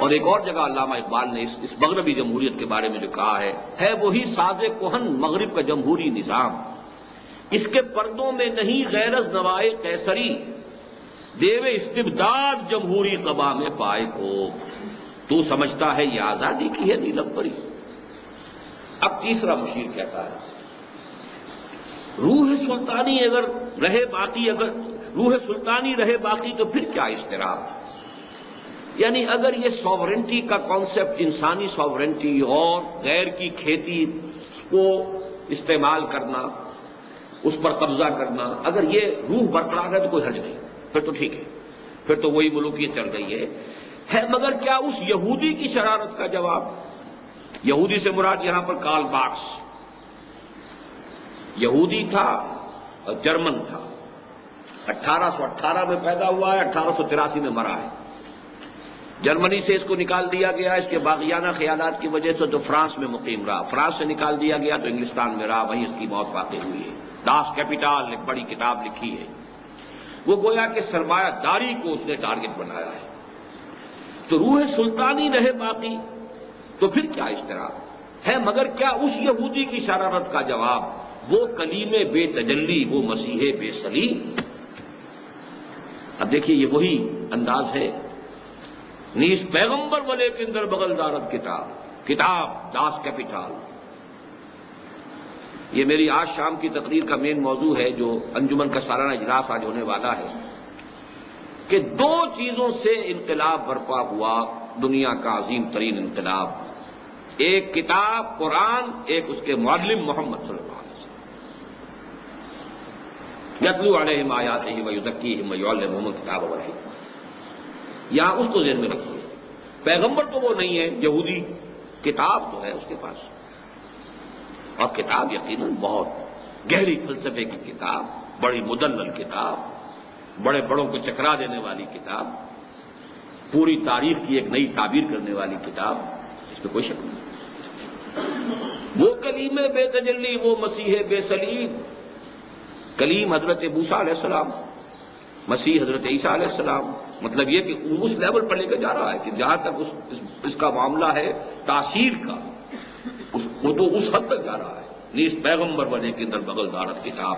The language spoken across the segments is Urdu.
اور ایک اور جگہ علامہ اقبال نے اس مغربی جمہوریت کے بارے میں جو کہا ہے وہی ساز کہن مغرب کا جمہوری نظام، اس کے پردوں میں نہیں غیر از نوائے قیصری، دیو استبداد جمہوری قبا میں پائے کو، تو سمجھتا ہے یہ آزادی کی ہے نیلم پری۔ اب تیسرا مشیر کہتا ہے روح سلطانی اگر رہے باقی، اگر روح سلطانی رہے باقی تو پھر کیا اضطراب، یعنی اگر یہ سوورنٹی کا کانسیپٹ، انسانی سوورنٹی اور غیر کی کھیتی کو استعمال کرنا، اس پر قبضہ کرنا، اگر یہ روح برقرار ہے تو کوئی حرج نہیں، پھر تو ٹھیک ہے، پھر تو وہی ملوکیت چل رہی ہے مگر کیا اس یہودی کی شرارت کا جواب، یہودی سے مراد یہاں پر کارل مارکس، یہودی تھا اور جرمن تھا، 1818 میں پیدا ہوا ہے، 1883 میں مرا ہے۔ جرمنی سے اس کو نکال دیا گیا اس کے باغیانہ خیالات کی وجہ سے، تو فرانس میں مقیم رہا، فرانس سے نکال دیا گیا تو انگلستان میں رہا، وہیں اس کی موت واقع ہوئی ہے۔ داس کیپیٹال ایک بڑی کتاب لکھی ہے، وہ گویا کہ سرمایہ داری کو اس نے ٹارگٹ بنایا ہے۔ تو روح سلطانی رہے باقی تو پھر کیا اضطراب ہے، مگر کیا اس یہودی کی شرارت کا جواب، وہ کلیم بے تجلی، وہ مسیح بے سلیم۔ اب دیکھیے یہ وہی انداز ہے، نیز پیغمبر والے کے اندر بغل دارت کتاب داس کیپیٹال۔ یہ میری آج شام کی تقریر کا مین موضوع ہے، جو انجمن کا سالانہ اجلاس آج ہونے والا ہے، کہ دو چیزوں سے انقلاب برپا ہوا، دنیا کا عظیم ترین انقلاب، ایک کتاب قرآن، ایک اس کے معلم محمد صلی اللہ علیہ وسلم، یتلو علیہم آیاتہ ویزکیہم ویعلمہم الکتاب والحکمہ۔ یہاں اس کو ذہن میں رکھیے، پیغمبر تو وہ نہیں ہے یہودی، کتاب تو ہے اس کے پاس، اور کتاب یقیناً بہت گہری فلسفے کی کتاب، بڑی مدلل کتاب، بڑے بڑوں کو چکرا دینے والی کتاب، پوری تاریخ کی ایک نئی تعبیر کرنے والی کتاب، اس میں کوئی شک نہیں۔ وہ کلیم بے تجلی، وہ مسیح بے سلیم، کلیم حضرت موسیٰ علیہ السلام، مسیح حضرت عیسیٰ علیہ السلام، مطلب یہ کہ اس لیول پر لے کے جا رہا ہے کہ جہاں تک اس کا معاملہ ہے تاثیر کا، وہ تو اس حد تک جا رہا ہے، نیز پیغمبر بنے کے اندر بغل دارت کتاب۔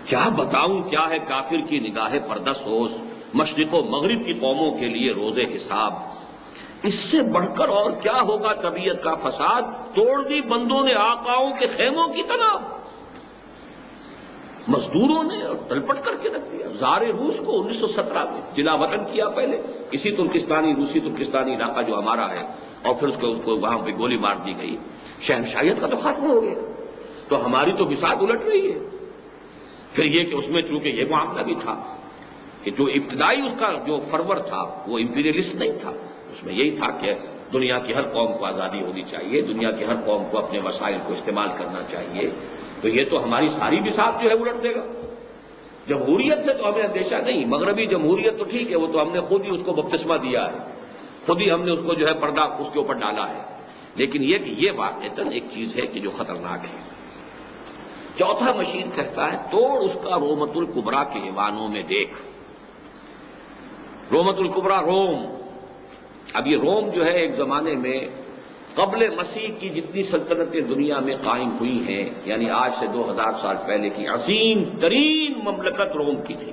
کیا بتاؤں کیا ہے کافر کی نگاہ پردہ سوز، مشرق و مغرب کی قوموں کے لیے روز حساب، اس سے بڑھ کر اور کیا ہوگا طبیعت کا فساد، توڑ دی بندوں نے آقاؤں کے خیموں کی تناب، مزدوروں نے اور تلپٹ کر کے رکھ دیا۔ زار روس کو 1917 میں جلا وطن کیا، پہلے اسی ترکستانی، روسی ترکستانی علاقہ جو ہمارا ہے، اور پھر اس کو وہاں پہ گولی مار دی گئی، شہنشاہیت کا تو ختم ہو گیا، تو ہماری تو بساط الٹ رہی ہے۔ پھر یہ کہ اس میں چونکہ یہ معاملہ بھی تھا کہ جو ابتدائی اس کا جو فرور تھا وہ امپیریلسٹ نہیں تھا، اس میں یہی تھا کہ دنیا کی ہر قوم کو آزادی ہونی چاہیے، دنیا کی ہر قوم کو اپنے وسائل کو استعمال کرنا چاہیے، تو یہ تو ہماری ساری بساط جو ہے الٹ دے گا۔ جمہوریت سے تو ہمیں اندیشہ نہیں، مغربی جمہوریت تو ٹھیک ہے، وہ تو ہم نے خود ہی اس کو بپتسمہ دیا ہے، خود ہی ہم نے اس کو جو ہے پردہ اس کے اوپر ڈالا ہے، لیکن یہ کہ یہ واقعتاً ایک چیز ہے کہ جو خطرناک ہے۔ چوتھا مشیر کہتا ہے توڑ اس کا رومت الکبریٰ کے ایوانوں میں دیکھ۔ رومت الکبریٰ روم، اب یہ روم جو ہے ایک زمانے میں قبل مسیح کی جتنی سلطنتیں دنیا میں قائم ہوئی ہیں، یعنی آج سے 2000 سال پہلے کی عظیم ترین مملکت روم کی تھی،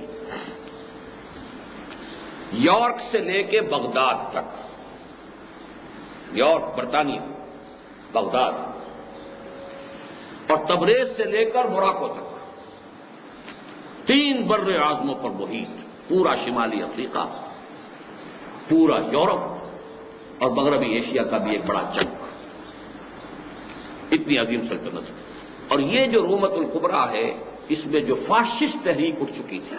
یارک سے لے کے بغداد تک، یارک برطانیہ، بغداد، اور تبریز سے لے کر موراکو تک، 3 بر اعظموں پر محیط، پورا شمالی افریقہ، پورا یورپ اور مغربی ایشیا کا بھی ایک بڑا چنک، اتنی عظیم سلطنت۔ اور یہ جو رومت الکبریٰ ہے، اس میں جو فاشسٹ تحریک اٹھ چکی تھی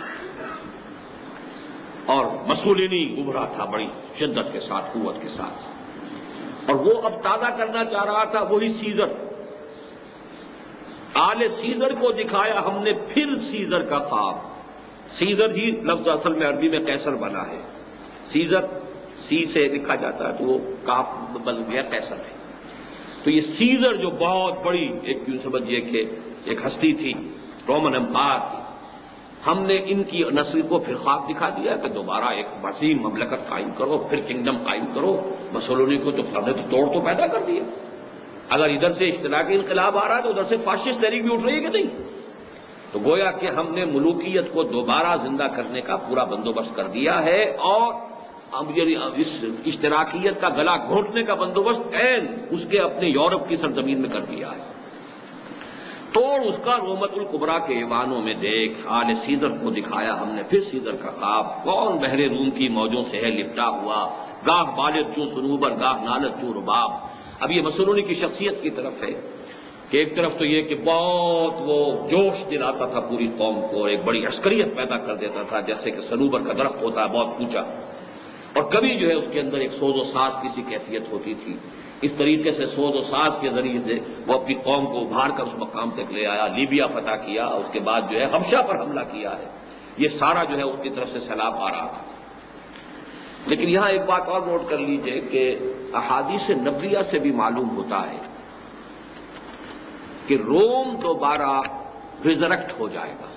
اور مسولینی ابھرا تھا بڑی شدت کے ساتھ، قوت کے ساتھ، اور وہ اب تازہ کرنا چاہ رہا تھا وہی سیزر، آل سیزر کو دکھایا ہم نے پھر سیزر کا خواب۔ سیزر ہی لفظ اصل میں عربی میں قیصر بنا ہے، سیزر سی سے لکھا جاتا ہے تو وہ کاف بن گیا قیصر ہے۔ تو یہ سیزر جو بہت بڑی ایک یوں سمجھیے کہ ایک ہستی تھی رومن امپائر کی، ہم نے ان کی نسل کو پھر خواب دکھا دیا کہ دوبارہ ایک وسیع مملکت قائم کرو، پھر کنگڈم قائم کرو. مسولینی کو تو ہم نے توڑ تو پیدا کر دیا. اگر ادھر سے اشتراکی انقلاب آ رہا ہے تو ادھر سے فاشسٹ تحریک بھی اٹھ رہی ہے کہ نہیں؟ تو گویا کہ ہم نے ملوکیت کو دوبارہ زندہ کرنے کا پورا بندوبست کر دیا ہے، اور اس اشتراکیت کا گلا گھونٹنے کا بندوبست عین اس کے اپنے یورپ کی سرزمین میں کر دیا ہے. توڑ اس کا رومت الکبریٰ کے ایوانوں میں دیکھ. آل سیزر کو دکھایا ہم نے پھر سیزر کا خواب. کون بحر روم کی موجوں سے ہے لپٹا ہوا، گاہ بالغ چوں صنوبر گاہ نالت چوں رباب. اب یہ مسولینی کی شخصیت کی طرف ہے کہ ایک طرف تو یہ کہ بہت وہ جوش دلاتا تھا پوری قوم کو، ایک بڑی عسکریت پیدا کر دیتا تھا، جیسے کہ صنوبر کا درخت ہوتا ہے بہت اونچا، اور کبھی جو ہے اس کے اندر ایک سوز و ساز کی سی کیفیت ہوتی تھی. اس طریقے سے سوز و ساز کے ذریعے سے وہ اپنی قوم کو ابھار کر اس مقام تک لے آیا. لیبیا فتح کیا، اس کے بعد جو ہے حبشہ پر حملہ کیا ہے. یہ سارا جو ہے اس کی طرف سے سیلاب آ رہا تھا. لیکن یہاں ایک بات اور نوٹ کر لیجئے کہ احادیث نبویہ سے بھی معلوم ہوتا ہے کہ روم دوبارہ ریزریکٹ ہو جائے گا.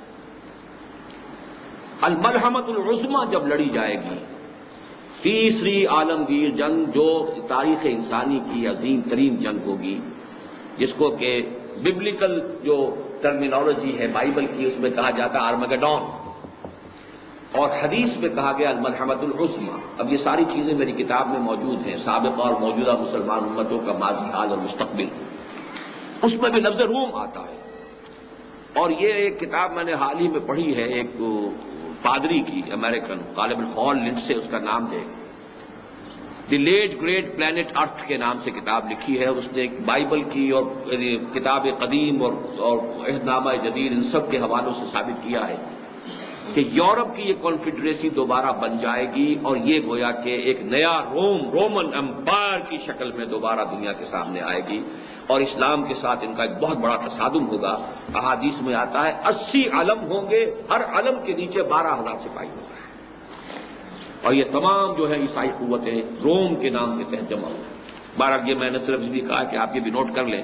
الملحمۃ العظمیٰ جب لڑی جائے گی، تیسری عالمگیر جنگ جو تاریخ انسانی کی عظیم ترین جنگ ہوگی، جس کو کہ ببلیکل جو ٹرمینالوجی ہے بائبل کی اس میں کہا جاتا ہے آرمگڈون، اور حدیث میں کہا گیا الملحمۃ العظمیٰ. اب یہ ساری چیزیں میری کتاب میں موجود ہیں، سابقہ اور موجودہ مسلمان امتوں کا ماضی، حال اور مستقبل. اس میں بھی لفظ روم آتا ہے. اور یہ ایک کتاب میں نے حال ہی میں پڑھی ہے، ایک پادری کی، امریکن، غالباً ہال لنڈسے اس کا نام ہے، دی لیٹ گریٹ پلانٹ ارتھ کے نام سے کتاب لکھی ہے. اس نے ایک بائبل کی اور کتاب قدیم اور عہد نامہ جدید ان سب کے حوالوں سے ثابت کیا ہے کہ یورپ کی یہ کانفیڈریسی دوبارہ بن جائے گی، اور یہ گویا کہ ایک نیا رومن امپائر کی شکل میں دوبارہ دنیا کے سامنے آئے گی، اور اسلام کے ساتھ ان کا ایک بہت بڑا تصادم ہوگا. احادیث میں آتا ہے 80 علم ہوں گے، ہر علم کے نیچے 12,000 سپاہی ہوگا، اور یہ تمام جو ہے عیسائی قوتیں روم کے نام کے تحت جمع ہوگی. بہرحال یہ میں نے صرف اس لیے کہا کہ آپ یہ بھی نوٹ کر لیں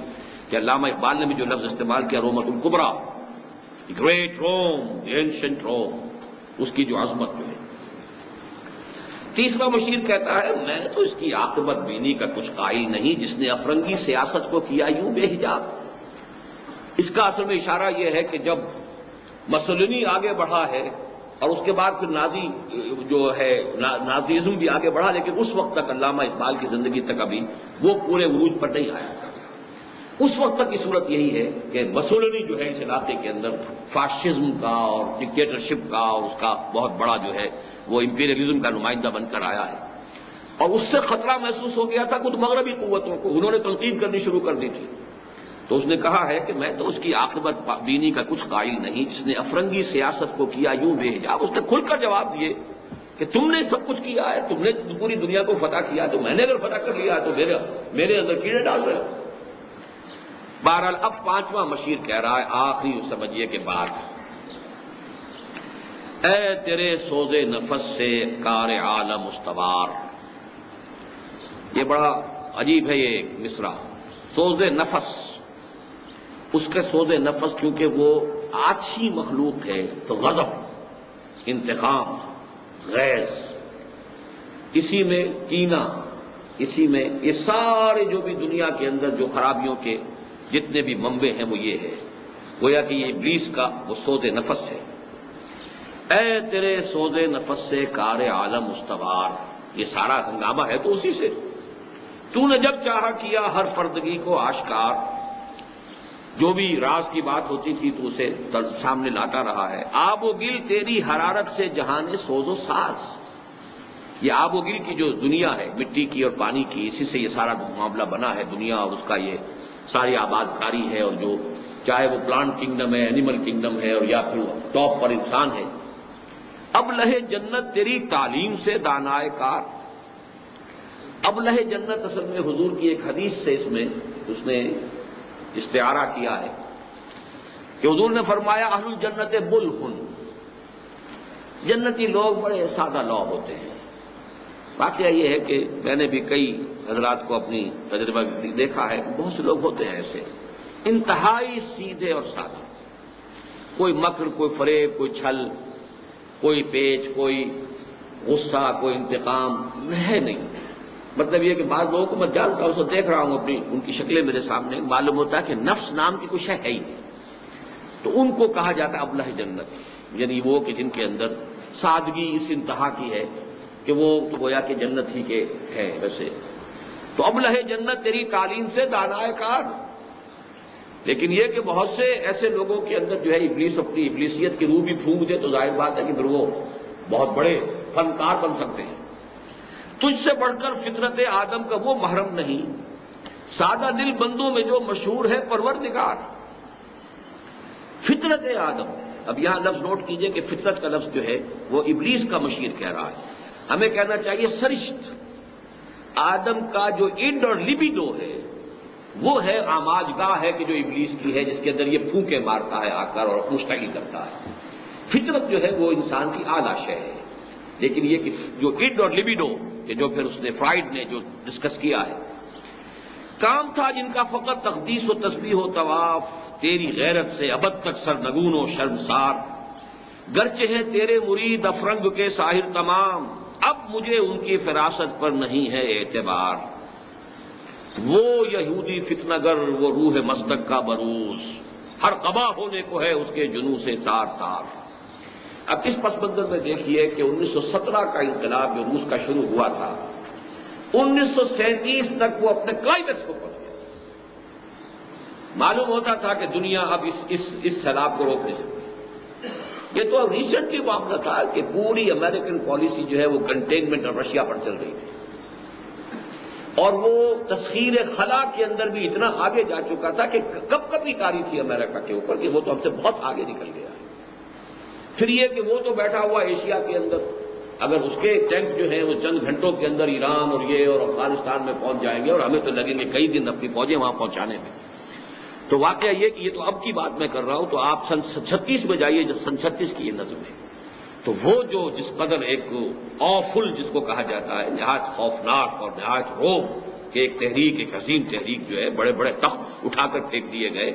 کہ علامہ اقبال نے بھی جو لفظ استعمال کیا رومت الکبریٰ، گریٹ روم، اینشنٹ روم، اس کی جو عظمت جو ہے. تیسرا مشیر کہتا ہے میں تو اس کی عاقبت بینی کا کچھ قائل نہیں جس نے افرنگی سیاست کو کیا یوں بے حجاب. اس کا اصل میں اشارہ یہ ہے کہ جب مسولینی آگے بڑھا ہے اور اس کے بعد پھر نازی جو ہے نازیزم بھی آگے بڑھا، لیکن اس وقت تک علامہ اقبال کی زندگی تک ابھی وہ پورے عروج پر نہیں آیا تھا. اس وقت تک کی صورت یہی ہے کہ مسولینی جو ہے اس علاقے کے اندر فاشزم کا اور ڈکٹیٹرشپ کا اور اس کا بہت بڑا جو ہے وہ امپیریلزم کا نمائندہ بن کر آیا ہے، اور اس سے خطرہ محسوس ہو گیا تھا خود مغربی قوتوں کو. انہوں نے تنقید کرنی شروع کر دی تھی، تو اس نے کہا ہے کہ میں تو اس کی عاقبت بینی کا کچھ قائل نہیں جس نے افرنگی سیاست کو کیا یوں بے حجاب. اس نے کھل کر جواب دیے کہ تم نے سب کچھ کیا ہے، تم نے پوری دنیا کو فتح کیا، تو میں نے اگر فتح کر لیا ہے تو میرے اندر کیڑے ڈال رہے ہو. بہرحال اب پانچواں مشیر کہہ رہا ہے آخری سمجھیے کے بعد، اے تیرے سوز نفس سے کار عالم استوار. یہ بڑا عجیب ہے یہ مصرع، سوز نفس. اس کے سوز نفس چونکہ وہ آتشی مخلوق ہے تو غضب، انتقام، غیظ، اسی میں کینہ، اسی میں یہ سارے جو بھی دنیا کے اندر جو خرابیوں کے جتنے بھی منبع ہیں وہ یہ ہے. گویا کہ یہ ابلیس کا وہ سوز نفس ہے. اے تیرے سوز نفس سے کار عالم استوار. یہ سارا ہنگامہ ہے تو اسی سے. تو نے جب چاہا کیا ہر فردگی کو آشکار. جو بھی راز کی بات ہوتی تھی تو اسے سامنے لاتا رہا ہے. آب و گل تیری حرارت سے جہان سوز و ساز. یہ آب و گل کی جو دنیا ہے مٹی کی اور پانی کی، اسی سے یہ سارا معاملہ بنا ہے دنیا، اور اس کا یہ ساری آباد کاری ہے، اور جو چاہے وہ پلانٹ کنگڈم ہے، اینیمل کنگڈم ہے، اور یا پھر ٹاپ پر انسان ہے. اب لہے جنت تیری تعلیم سے دانائے کار. اب لہے جنت اصل میں حضور کی ایک حدیث سے اس نے استعارہ کیا ہے کہ حضور نے فرمایا اہل الجنت بلہن. جنتی لوگ بڑے سادہ لوح ہوتے ہیں. واقعہ یہ ہے کہ میں نے بھی کئی حضرات کو اپنی تجربہ دیکھا ہے، بہت سے لوگ ہوتے ہیں ایسے انتہائی سیدھے اور سادہ. کوئی مکر، کوئی فریب، کوئی چھل، کوئی پیچ، کوئی غصہ، کوئی انتقام ہے نہیں۔ مطلب یہ کہ بعض لوگوں کو میں جانتا ہوں، اسے دیکھ رہا ہوں، اپنی ان کی شکلیں میرے سامنے، معلوم ہوتا ہے کہ نفس نام کی کچھ ہے ہی نہیں، تو ان کو کہا جاتا ہے ابلہ جنت، یعنی وہ کہ جن کے اندر سادگی اس انتہا کی ہے کہ وہ تو گویا کہ جنت ہی کے ہے۔ ویسے تو ابلہ جنت تیری تعلیم سے دانائے کار، لیکن یہ کہ بہت سے ایسے لوگوں کے اندر جو ہے ابلیس اپنی ابلیسیت کی روح بھی پھونک دے تو ظاہر بات ہے کہ پھر وہ بہت بڑے فنکار بن سکتے ہیں۔ تجھ سے بڑھ کر فطرت آدم کا وہ محرم نہیں، سادہ دل بندوں میں جو مشہور ہے پروردگار۔ فطرت آدم، اب یہاں لفظ نوٹ کیجئے کہ فطرت کا لفظ جو ہے وہ ابلیس کا مشیر کہہ رہا ہے، ہمیں کہنا چاہیے سرشت۔ آدم کا جو انڈ اور لبیڈو ہے وہ ہے آماج گاہ ہے کہ جو ابلیس کی ہے، جس کے اندر یہ پھونکے مارتا ہے آ کر اور مشتعل کرتا ہے۔ فطرت جو ہے وہ انسان کی اعلیٰ شے ہے، لیکن یہ کہ جو انڈ اور لبیڈو کہ جو پھر اس نے فرائڈ نے جو ڈسکس کیا ہے، کام تھا جن کا فقط تقدیس و تسبیح و طواف، تیری غیرت سے ابد تک سرنگون و شرمسار، گرچہ ہیں تیرے مرید افرنگ کے ساحر تمام، اب مجھے ان کی فراست پر نہیں ہے اعتبار۔ وہ یہودی فتنہ گر وہ روح مصدق کا بروز، ہر قبا ہونے کو ہے اس کے جنوں سے تار تار۔ اب اس پس منظر میں دیکھیے کہ 1917 کا انقلاب جو روس کا شروع ہوا تھا، 1937 تک وہ اپنے کلائمیکس کو پہنچ گیا۔ معلوم ہوتا تھا کہ دنیا اب اس سیلاب کو روک نہیں سکتی۔ یہ تو اب ریسنٹلی معاملہ تھا کہ پوری امریکن پالیسی جو ہے وہ کنٹینمنٹ اور رشیا پر چل رہی تھی، اور وہ تسخیر خلا کے اندر بھی اتنا آگے جا چکا تھا کہ کب کبھی کاری تھی امریکہ کے اوپر کہ وہ تو ہم سے بہت آگے نکل گیا۔ پھر یہ کہ وہ تو بیٹھا ہوا ایشیا کے اندر، اگر اس کے ٹینک جو ہیں وہ چند گھنٹوں کے اندر ایران اور یہ اور افغانستان میں پہنچ جائیں گے، اور ہمیں تو لگیں گے کئی دن اپنی فوجیں وہاں پہنچانے میں۔ تو واقعہ یہ کہ یہ تو اب کی بات میں کر رہا ہوں، تو آپ سن 36 میں جائیے، جو سن 36 کی یہ نظم ہے، تو وہ جو جس قدر ایک آفل جس کو کہا جاتا ہے، نہایت خوفناک اور نہایت روب کہ ایک تحریک، ایک عظیم تحریک جو ہے، بڑے بڑے تخت اٹھا کر پھینک دیے گئے۔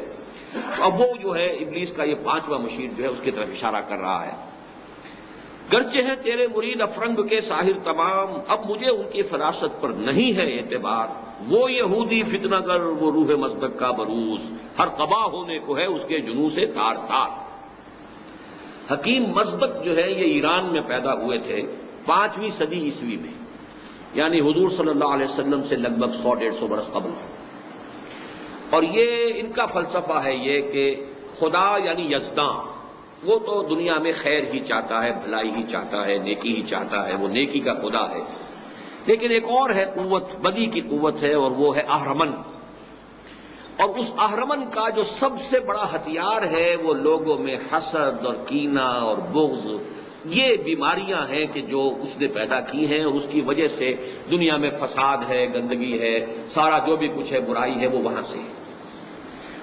اب وہ جو ہے ابلیس کا یہ 5واں مشیر جو ہے اس کی طرف اشارہ کر رہا ہے، گرچہ ہیں تیرے مرید افرنگ کے ساحر تمام، اب مجھے ان کی فراست پر نہیں ہے اعتبار۔ وہ یہودی فتنہ گر وہ روح مصدق کا بروز، ہر قبا ہونے کو ہے اس کے جنوں سے تار تار۔ حکیم مصدق جو ہے یہ ایران میں پیدا ہوئے تھے 5ویں صدی عیسوی میں، یعنی حضور صلی اللہ علیہ وسلم سے لگ بھگ 100-150 برس قبل، اور یہ ان کا فلسفہ ہے یہ کہ خدا یعنی یزداں وہ تو دنیا میں خیر ہی چاہتا ہے، بھلائی ہی چاہتا ہے، نیکی ہی چاہتا ہے، وہ نیکی کا خدا ہے، لیکن ایک اور ہے قوت، بدی کی قوت ہے، اور وہ ہے اہرمن۔ اور اس اہرمن کا جو سب سے بڑا ہتھیار ہے وہ لوگوں میں حسد اور کینہ اور بغض، یہ بیماریاں ہیں کہ جو اس نے پیدا کی ہیں، اور اس کی وجہ سے دنیا میں فساد ہے، گندگی ہے، سارا جو بھی کچھ ہے برائی ہے وہ وہاں سے ہے۔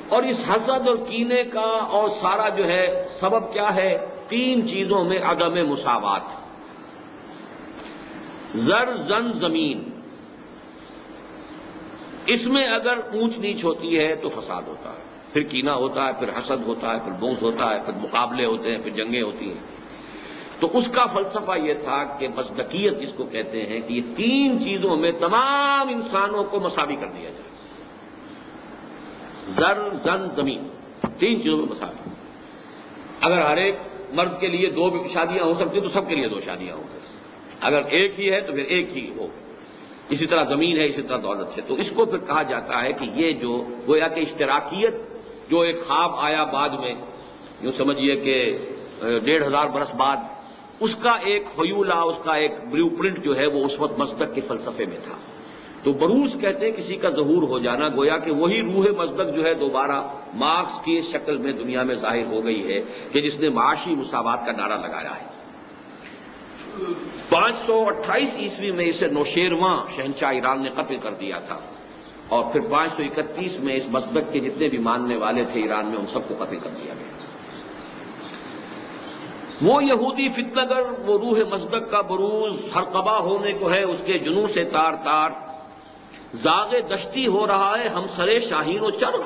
اور اس حسد اور کینے کا اور سارا جو ہے سبب کیا ہے؟ 3 چیزوں میں عدم مساوات، زر زن زمین، اس میں اگر اونچ نیچ ہوتی ہے تو فساد ہوتا ہے، پھر کینہ ہوتا ہے، پھر حسد ہوتا ہے، پھر بغض ہوتا ہے، پھر مقابلے ہوتے ہیں، پھر جنگیں ہوتی ہیں۔ تو اس کا فلسفہ یہ تھا کہ مصداقیت جس کو کہتے ہیں کہ یہ 3 چیزوں میں تمام انسانوں کو مساوی کر دیا جائے، زر زن زمین، 3 چیزوں میں مساوی۔ اگر ہر ایک مرد کے لیے 2 شادیاں ہو سکتی تو سب کے لیے 2 شادیاں ہوں، اگر ایک ہی ہے تو پھر ایک ہی ہو، اسی طرح زمین ہے، اسی طرح دولت ہے۔ تو اس کو پھر کہا جاتا ہے کہ یہ جو گویا کہ اشتراکیت جو ایک خواب آیا بعد میں، یوں سمجھیے کہ 1500 برس بعد، اس کا ایک حیولہ، اس کا ایک بلیو پرنٹ جو ہے وہ اس وقت مصدق کے فلسفے میں تھا۔ تو بروز کہتے ہیں کسی کا ظہور ہو جانا، گویا کہ وہی روح مصدق جو ہے دوبارہ مارکس کی شکل میں دنیا میں ظاہر ہو گئی ہے کہ جس نے معاشی مساوات کا نعرہ لگایا ہے۔ 528 عیسوی میں اسے نوشیرواں شہنشاہ ایران نے قتل کر دیا تھا، اور پھر 531 میں اس مصدق کے جتنے بھی ماننے والے تھے ایران میں ان سب کو قتل کر دیا گیا۔ وہ یہودی فتنہ گر وہ روح مصدق کا بروز، ہر قبا ہونے کو ہے اس کے جنوں سے تار تار، زاغ دشتی ہو رہا ہے ہم سرے شاہین و چرغ۔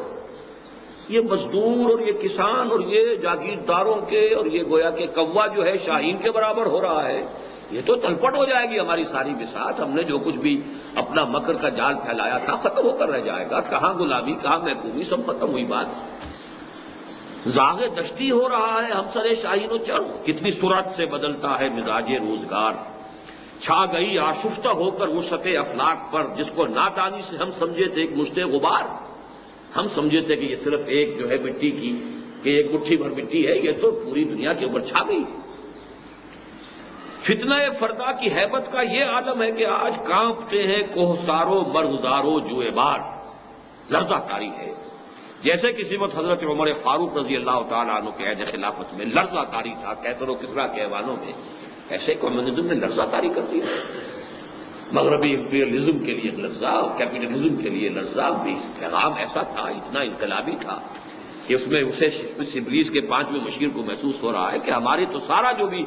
یہ مزدور اور یہ کسان اور یہ جاگیرداروں کے اور یہ گویا کہ کوا جو ہے شاہین کے برابر ہو رہا ہے، یہ تو تلپٹ ہو جائے گی ہماری ساری بساط. ہم نے جو کچھ بھی اپنا مکر کا جال پھیلایا تھا ختم ہو کر رہ جائے گا. کہاں غلامی، کہاں محکومی، سب ختم ہوئی بات. زاغ دشتی ہو رہا ہے ہم سر شاہین و چرو. کتنی سرعت سے بدلتا ہے مزاج روزگار. چھا گئی آشفتہ ہو کر وسعت افلاک پر، جس کو نادانی سے ہم سمجھے تھے ایک مشت غبار. ہم سمجھے تھے کہ یہ صرف ایک جو ہے مٹی کی، کہ ایک مٹھی بھر مٹی ہے، یہ تو پوری دنیا کے اوپر چھا گئی. فتنہ فردا کی ہیبت کا یہ عالم ہے کہ آج کانپتے ہیں کوہسارو مرغزارو جوئے بار. لرزہ طاری ہے. جیسے کسی وقت حضرت عمر فاروق رضی اللہ تعالیٰ عنہ کے عہد خلافت میں لرزہ طاری تھا کیسر و کسریٰ کے ایوانوں میں، ایسے کمیونزم نے لرزہ طاری کر دی. مغربی امپیریلزم کے لیے لرزہ اور کیپٹلزم کے لیے لرزہ. بھی پیغام ایسا تھا، اتنا انقلابی تھا کہ اس میں اسے ابلیس کے 5ویں مشیر کو محسوس ہو رہا ہے کہ ہماری تو سارا جو بھی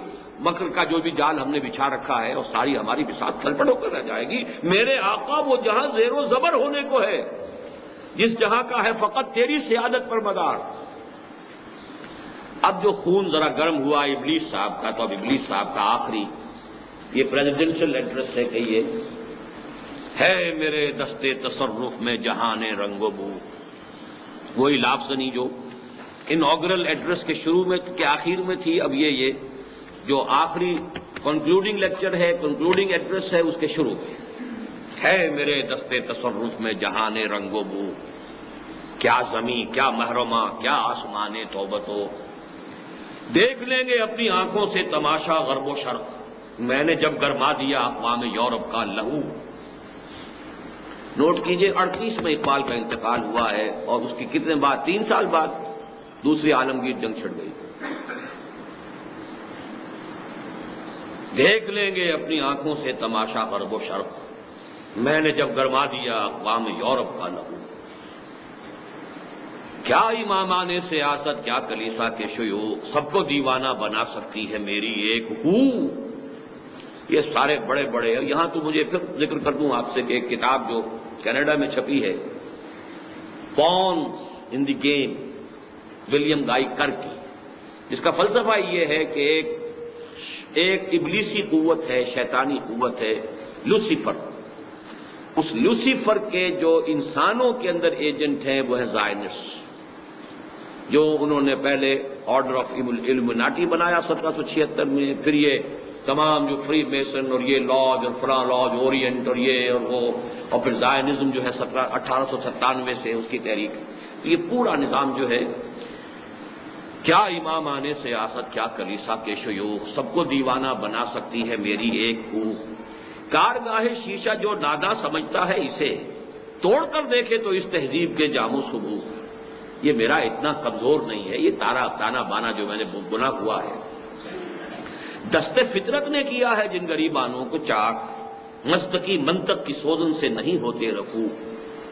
مکر کا جو بھی جال ہم نے بچھا رکھا ہے اور ساری ہماری بساط تلپٹ ہو کر رہ جائے گی. میرے آقا وہ جہاں زیر و زبر ہونے کو ہے، جس جہاں کا ہے فقط تیری سیادت پر مدار. اب جو خون ذرا گرم ہوا ابلیس صاحب کا، تو اب ابلیس صاحب کا آخری یہ پریزیڈنشل ایڈریس ہے کہ یہ ہے میرے دستے تصرف میں جہان رنگ و بو. وہی لافزنی جو انوگرل ایڈریس کے شروع میں کے آخر میں تھی، اب یہ جو آخری کنکلوڈنگ لیکچر ہے، کنکلوڈنگ ایڈریس ہے، اس کے شروع میں ہے میرے دستے تصرف میں جہان رنگ و بو. کیا زمین، کیا محرمہ، کیا آسمان توبتو. دیکھ لیں گے اپنی آنکھوں سے تماشا غرب و شرق، میں نے جب گرما دیا اقوام یورپ کا لہو. نوٹ کیجئے 38 میں اقبال کا انتقال ہوا ہے اور اس کی کتنے بعد، 3 سال بعد دوسری عالمگیر جنگ چھڑ گئی. دیکھ لیں گے اپنی آنکھوں سے تماشا غرب و شرق، میں نے جب گرما دیا اقوام یورپ کا لہو. کیا امامان سیاست، کیا کلیسا کے شیوخ، سب کو دیوانہ بنا سکتی ہے میری ایک ہو. یہ سارے بڑے بڑے. یہاں تو مجھے پھر ذکر کر دوں آپ سے کہ ایک کتاب جو کینیڈا میں چھپی ہے، pawns in the game, William Guy Carr کی، جس کا فلسفہ یہ ہے کہ ایک ابلیسی قوت ہے، شیطانی قوت ہے لوسیفر. اس لوسیفر کے جو انسانوں کے اندر ایجنٹ ہیں وہ ہے زائنسٹ، جو انہوں نے پہلے آرڈر آف ایلومیناٹی بنایا 1776 میں. پھر یہ تمام جو فری میسن اور یہ لاج اور فلاں لاج اورینٹ اور یہ اور وہ، اور پھر زائنزم جو ہے 1897 سے اس کی تحریک. یہ پورا نظام جو ہے، کیا امامان سیاست، کیا کلیسا کے شیوخ، سب کو دیوانہ بنا سکتی ہے میری ایک ہو. کارگاہ شیشہ جو نادا سمجھتا ہے اسے، توڑ کر دیکھے تو اس تہذیب کے جام و صبح. یہ میرا اتنا کمزور نہیں ہے، یہ تانا بانا جو میں نے گنا ہوا ہے. دست فطرت نے کیا ہے جن غریبانوں کو چاک، مستقی منطق کی سوزن سے نہیں ہوتے رفو.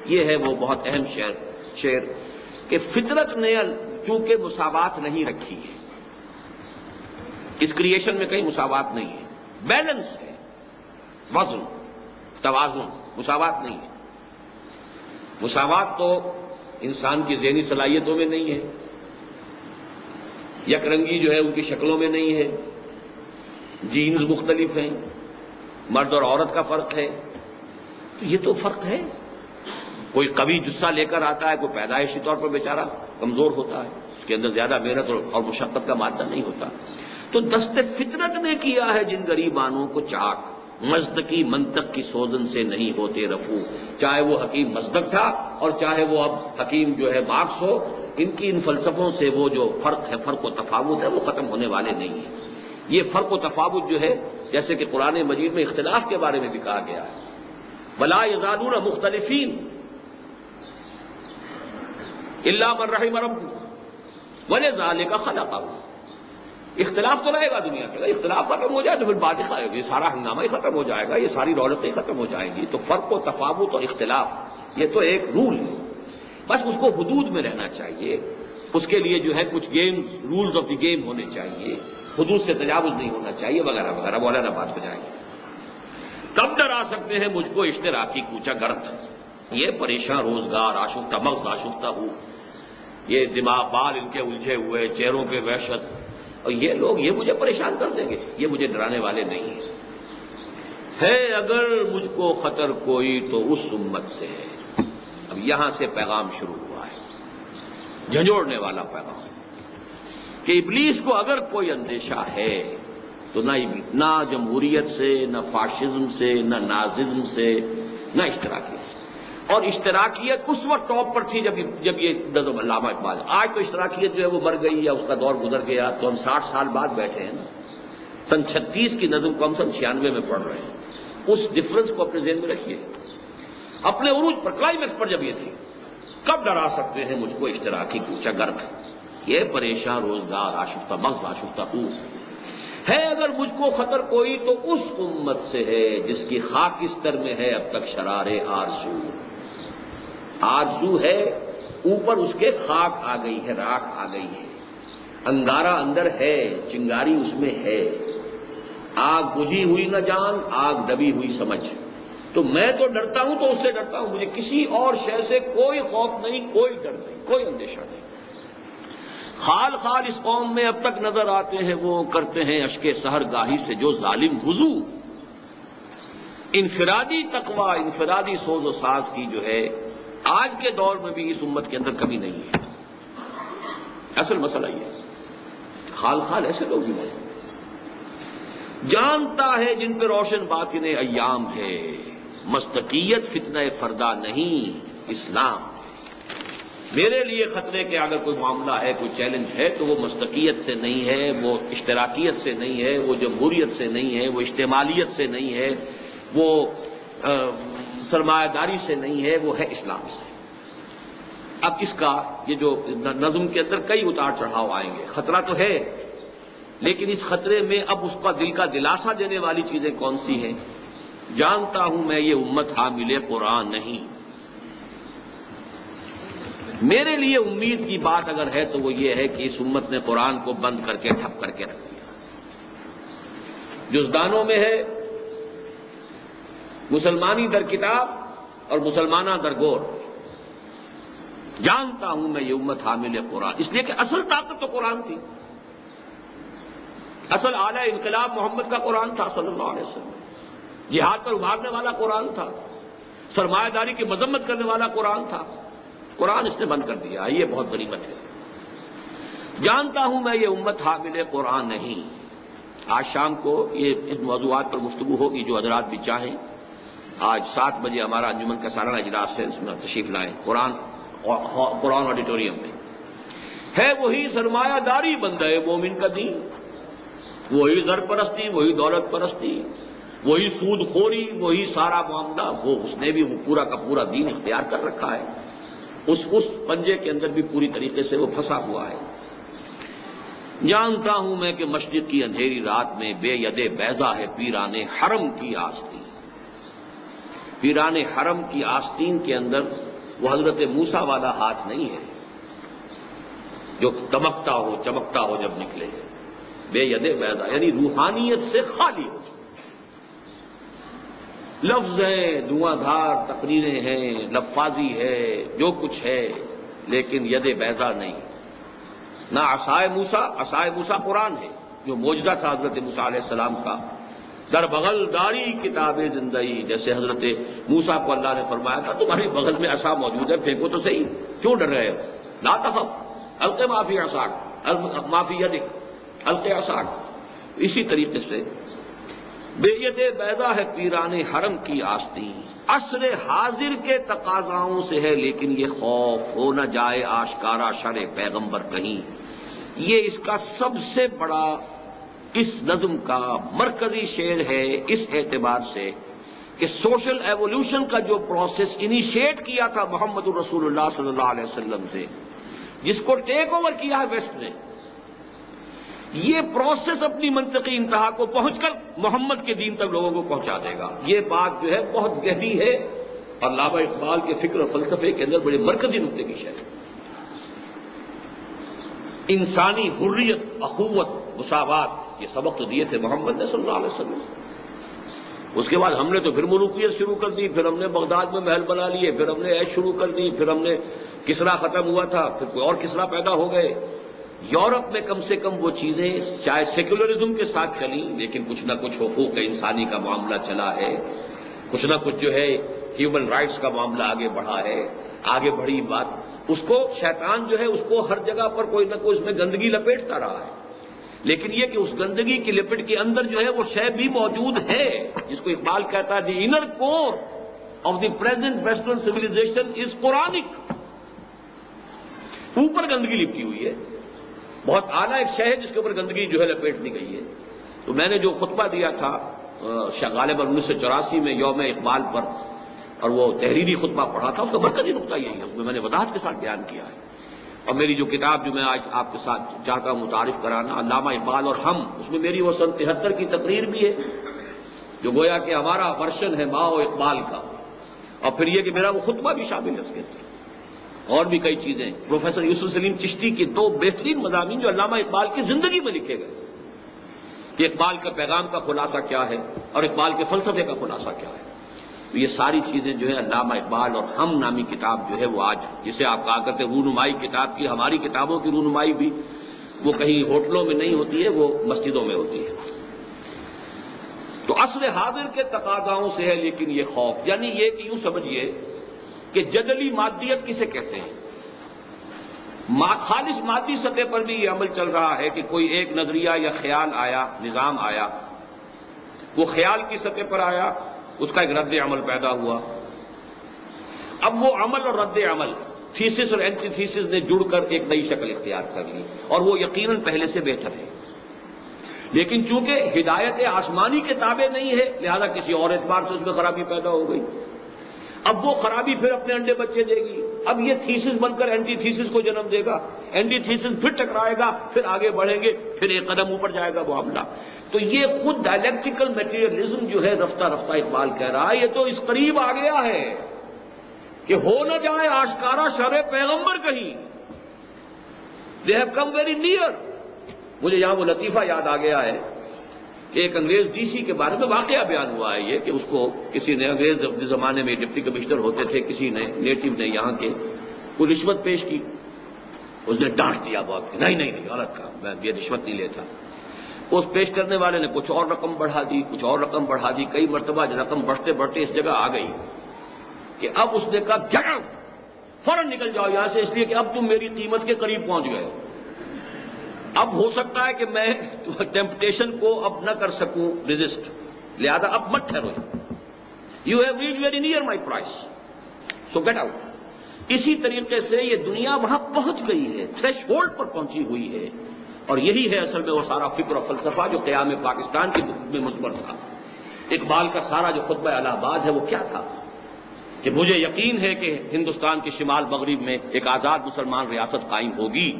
یہ ہے وہ بہت اہم شعر کہ فطرت نے چونکہ مساوات نہیں رکھی ہے، اس کریشن میں کہیں مساوات نہیں ہے، بیلنس ہے، وزن، توازن، مساوات نہیں ہے. مساوات تو انسان کی ذہنی صلاحیتوں میں نہیں ہے، یک رنگی جو ہے ان کی شکلوں میں نہیں ہے، جینز مختلف ہیں، مرد اور عورت کا فرق ہے. تو یہ تو فرق ہے. کوئی قوی جسہ لے کر آتا ہے، کوئی پیدائشی طور پر بیچارہ کمزور ہوتا ہے، اس کے اندر زیادہ محنت اور مشقت کا مادہ نہیں ہوتا. تو دست فطرت نے کیا ہے جن غریبانوں کو چاک، مزدقی منطق کی سوزن سے نہیں ہوتے رفو. چاہے وہ حکیم مزدق تھا اور چاہے وہ اب حکیم جو ہے مارکس ہو، ان کی ان فلسفوں سے وہ جو فرق ہے، فرق و تفاوت ہے، وہ ختم ہونے والے نہیں ہیں. یہ فرق و تفاوت جو ہے، جیسے کہ قرآن مجید میں اختلاف کے بارے میں بھی کہا گیا ہے، وَلَا يَزَالُونَ مُخْتَلِفِينَ إِلَّا مَن رَحِمَ رَبُّكَ وَلِذَٰلِكَ خَلَقَهُ. اختلاف تو رہے گا دنیا کے، اختلاف ختم ہو جائے تو پھر بات یہ سارا ہنگامہ ہی ختم ہو جائے گا، یہ ساری رونقیں ختم ہو جائیں گی. تو فرق و تفاوت اور اختلاف یہ تو ایک رول ہے، بس اس کو حدود میں رہنا چاہیے. اس کے لیے جو ہے کچھ games, rules of the game ہونے چاہیے، حدود سے تجاوز نہیں ہونا چاہیے، وغیرہ وغیرہ. مولانا بات ہو جائے گی. کب ڈرا سکتے ہیں مجھ کو اشتراکی کوچہ گرد، یہ پریشاں روزگار آشفتہ مغز آشفتہ ہوں. یہ دماغ بال ان کے الجھے ہوئے، چہروں پہ وحشت، اور یہ لوگ یہ مجھے پریشان کر دیں گے، یہ مجھے ڈرانے والے نہیں ہیں۔ ہے اگر مجھ کو خطر کوئی تو اس امت سے ہے۔ اب یہاں سے پیغام شروع ہوا ہے، جھنجھوڑنے والا پیغام، کہ ابلیس کو اگر کوئی اندیشہ ہے تو نہ جمہوریت سے، نہ فاشزم سے، نہ ناززم سے، نہ اشتراکیت سے۔ اور اشتراکیت اس وقت ٹاپ پر تھی جب یہ نظم علامہ اقبال، آج تو اشتراکیت جو ہے وہ مر گئی یا اس کا دور گزر گیا، تو ہم 60 سال بعد بیٹھے ہیں نا۔ سن 36 کی نظم کو ہم سن 96 میں پڑھ رہے ہیں۔ اس ڈفرنس کو اپنے ذہن میں رکھیے۔ اپنے عروج پر، کلائمیکس پر جب یہ تھی، کب ڈرا سکتے ہیں مجھ کو اشتراکی کوچہ گرد، یہ پریشان روزگار آشفتہ مغز آشفتہ او ہے اگر مجھ کو خطر کوئی تو اس امت سے ہے جس کی خاکستر میں ہے اب تک شرار آرزو۔ آرزو ہے، اوپر اس کے خاک آ گئی ہے، راکھ آ گئی ہے، انگارہ اندر ہے، چنگاری اس میں ہے، آگ بجھی ہوئی نہ جان، آگ دبی ہوئی سمجھ۔ تو میں تو ڈرتا ہوں تو اس سے ڈرتا ہوں، مجھے کسی اور شے سے کوئی خوف نہیں، کوئی ڈر نہیں، کوئی اندیشہ نہیں۔ خال خال اس قوم میں اب تک نظر آتے ہیں وہ کرتے ہیں اشک سحر گاہی سے جو ظالم وضو۔ انفرادی تقوی، انفرادی سوز و ساز کی جو ہے آج کے دور میں بھی اس امت کے اندر کمی نہیں ہے۔ اصل مسئلہ یہ ہے، خال خال ایسے لوگ بھی ہیں، جانتا ہے جن پہ روشن باطن ایام ہے، مستقیت فتنہ فردا نہیں اسلام۔ میرے لیے خطرے کے اگر کوئی معاملہ ہے، کوئی چیلنج ہے، تو وہ مستقیت سے نہیں ہے، وہ اشتراکیت سے نہیں ہے، وہ جمہوریت سے نہیں ہے، وہ اجتماعیت سے نہیں ہے، وہ سرمایہ داری سے نہیں ہے، وہ ہے اسلام سے۔ اب اس کا یہ جو نظم کے اندر کئی اتار چڑھاؤ آئیں گے، خطرہ تو ہے، لیکن اس خطرے میں اب اس کا دل کا دلاسا دینے والی چیزیں کون سی ہیں؟ جانتا ہوں میں یہ امت حامل قرآن نہیں۔ میرے لیے امید کی بات اگر ہے تو وہ یہ ہے کہ اس امت نے قرآن کو بند کر کے ٹھپ کر کے رکھ دیا، جزدانوں میں ہے مسلمانی در کتاب اور مسلمانہ در گور۔ جانتا ہوں میں یہ امت حامل قرآن، اس لیے کہ اصل طاقت تو قرآن تھی، اصل اعلی انقلاب محمد کا قرآن تھا صلی اللہ علیہ وسلم، جہاد پر ابھارنے والا قرآن تھا، سرمایہ داری کی مذمت کرنے والا قرآن تھا۔ قرآن اس نے بند کر دیا، یہ بہت غنیمت ہے۔ جانتا ہوں میں یہ امت حامل قرآن نہیں۔ آج شام کو یہ اس موضوعات پر گفتگو ہوگی، جو حضرات بھی چاہیں آج 7 بجے ہمارا انجمن کا سالانہ اجلاس ہے، اس میں تشریف لائیں۔ قرآن آڈیٹوریم میں ہے وہی سرمایہ داری بندہ مومن کا دین، وہی زر پرستی، وہی دولت پرستی، وہی سود خوری، وہی سارا معاملہ، وہ اس نے بھی وہ پورا کا پورا دین اختیار کر رکھا ہے، اس پنجے کے اندر بھی پوری طریقے سے وہ پھنسا ہوا ہے۔ جانتا ہوں میں کہ مشرق کی اندھیری رات میں بے ید بیضا ہے پیران حرم کی آستین۔ پیران حرم کی آستین کے اندر وہ حضرت موسیٰ والا ہاتھ نہیں ہے جو دمکتا ہو چمکتا ہو جب نکلے، بے ید بیضا یعنی روحانیت سے خالی ہو۔ لفظ ہیں، دھواں دھار تقریریں ہیں، لفاظی ہے، جو کچھ ہے، لیکن ید بیضا نہیں۔ نہ عصائے موسیٰ قرآن ہے جو معجزہ تھا حضرت موسیٰ علیہ السلام کا، در بغل داری کتاب زندگی، جیسے حضرت موسیٰ کو اللہ نے فرمایا تھا تمہارے بغل میں عصا موجود ہے، پھینکو تو صحیح، کیوں ڈر رہے ہو؟ لا تخف الق ما فی عصاک ما فی یدک الق عصاک۔ اسی طریقے سے بے ید بیضا ہے پیران حرم کی آستین، عصر حاضر کے تقاضاؤں سے ہے لیکن یہ خوف ہو نہ جائے آشکارا شر پیغمبر کہیں۔ یہ اس کا سب سے بڑا اس نظم کا مرکزی شعر ہے، اس اعتبار سے کہ سوشل ایوولوشن کا جو پروسیس انیشیٹ کیا تھا محمد الرسول اللہ صلی اللہ علیہ وسلم سے، جس کو ٹیک اوور کیا ہے ویسٹ نے، یہ پروسیس اپنی منطقی انتہا کو پہنچ کر محمد کے دین تک لوگوں کو پہنچا دے گا۔ یہ بات جو ہے بہت گہری ہے اور علامہ اقبال کے فکر و فلسفے کے اندر بڑے مرکزی نقطے کی شے ہے۔ انسانی حریت، اخوت، مساوات، یہ سبق تو دیے تھے محمد نے صلی اللہ علیہ وسلم۔ اس کے بعد ہم نے تو پھر ملوکیت شروع کر دی، پھر ہم نے بغداد میں محل بنا لیے، پھر ہم نے عیش شروع کر دی، پھر ہم نے کسرا ختم ہوا تھا، پھر کوئی اور کسرا پیدا ہو گئے. یورپ میں کم سے کم وہ چیزیں چاہے سیکولرزم کے ساتھ چلیں، لیکن کچھ نہ کچھ حقوق انسانی کا معاملہ چلا ہے، کچھ نہ کچھ جو ہے ہیومن رائٹس کا معاملہ آگے بڑھا ہے. آگے بڑھی بات، اس کو شیطان جو ہے اس کو ہر جگہ پر کوئی نہ کوئی اس میں گندگی لپیٹتا رہا ہے. لیکن یہ کہ اس گندگی کی لپٹ کے اندر جو ہے وہ شے بھی موجود ہے جس کو اقبال کہتا ہے the inner core of the present western civilisation is Quranic. اوپر گندگی لپٹی ہوئی ہے، بہت اعلیٰ ایک شے ہے جس کے اوپر گندگی جو ہے لپیٹ دی گئی ہے. تو میں نے جو خطبہ دیا تھا غالباً 1984 میں یوم اقبال پر، اور وہ تحریری خطبہ پڑھا تھا، اس کا مرکزی نقطہ یہی ہے، اس میں نے وضاحت کے ساتھ بیان کیا ہے. اور میری جو کتاب جو میں آج آپ کے ساتھ چاہتا ہوں متعارف کرانا، علامہ اقبال اور ہم، اس میں میری وہ سن 73 کی تقریر بھی ہے جو گویا کہ ہمارا ورشن ہے ماؤ اقبال کا. اور پھر یہ کہ میرا وہ خطبہ بھی شامل ہے اس کے اندر، اور بھی کئی چیزیں. پروفیسر یوسف سلیم چشتی کے 2 بہترین مضامین جو علامہ اقبال کی زندگی میں لکھے گئے کہ اقبال کا پیغام کا خلاصہ کیا ہے اور اقبال کے فلسفے کا خلاصہ کیا ہے. تو یہ ساری چیزیں جو ہے علامہ اقبال اور ہم نامی کتاب جو ہے وہ آج جسے آپ کہا کرتے رونمائی کتاب کی، ہماری کتابوں کی رونمائی بھی وہ کہیں ہوٹلوں میں نہیں ہوتی ہے، وہ مسجدوں میں ہوتی ہے. تو عصر حاضر کے تقاضاؤں سے ہے لیکن یہ خوف، یعنی یہ کہ یوں سمجھیے کہ جدلی مادیت کسے کہتے ہیں. خالص مادی سطح پر بھی یہ عمل چل رہا ہے کہ کوئی ایک نظریہ یا خیال آیا، نظام آیا، وہ خیال کی سطح پر آیا، اس کا ایک رد عمل پیدا ہوا. اب وہ عمل اور رد عمل، تھیسس اور اینٹی تھیسس نے جڑ کر ایک نئی شکل اختیار کر لی، اور وہ یقیناً پہلے سے بہتر ہے. لیکن چونکہ ہدایت آسمانی کے تابع نہیں ہے، لہذا کسی اور اعتبار سے اس میں خرابی پیدا ہو گئی. اب وہ خرابی پھر اپنے انڈے بچے دے گی. اب یہ تھیسس بن کر اینٹی تھیسس کو جنم دے گا، اینٹی تھیسس پھر ٹکرائے گا، پھر آگے بڑھیں گے، پھر ایک قدم اوپر جائے گا معاملہ. تو یہ خود ڈائلیکٹیکل میٹیریلزم جو ہے رفتہ رفتہ اقبال کہہ رہا ہے، یہ تو اس قریب آ گیا ہے کہ ہو نہ جائے آشکارا شر پیغمبر کہیں. They have come very near. مجھے یہاں وہ لطیفہ یاد آ گیا ہے، ایک انگریز ڈی سی کے بارے میں واقعہ بیان ہوا ہے یہ کہ اس کو کسی نے، انگریز زمانے میں ڈپٹی کمشنر ہوتے تھے، کسی نے نیٹو نے یہاں کے کوئی رشوت پیش کی. اس نے ڈانٹ دیا بہت کہ نہیں غلط کہا، میں یہ رشوت نہیں لیتا. اس پیش کرنے والے نے کچھ اور رقم بڑھا دی، کچھ اور رقم بڑھا دی، کئی مرتبہ رقم بڑھتے بڑھتے اس جگہ آ گئی کہ اب اس نے کہا جاؤ فوراً نکل جاؤ یہاں سے، اس لیے کہ اب تم میری قیمت کے قریب پہنچ گئے. اب ہو سکتا ہے کہ میں ٹیمپٹیشن کو اب نہ کر سکوں ریزسٹ، لہذا اب مت ٹھہرو. You have reach very near my price, so get out. اسی طریقے سے یہ دنیا وہاں پہنچ گئی ہے، تھریش ہولڈ پر پہنچی ہوئی ہے. اور یہی ہے اصل میں وہ سارا فکر و فلسفہ جو قیام پاکستان کی میں مضمر تھا. اقبال کا سارا جو خطبہ الہ آباد ہے وہ کیا تھا کہ مجھے یقین ہے کہ ہندوستان کے شمال مغرب میں ایک آزاد مسلمان ریاست قائم ہوگی،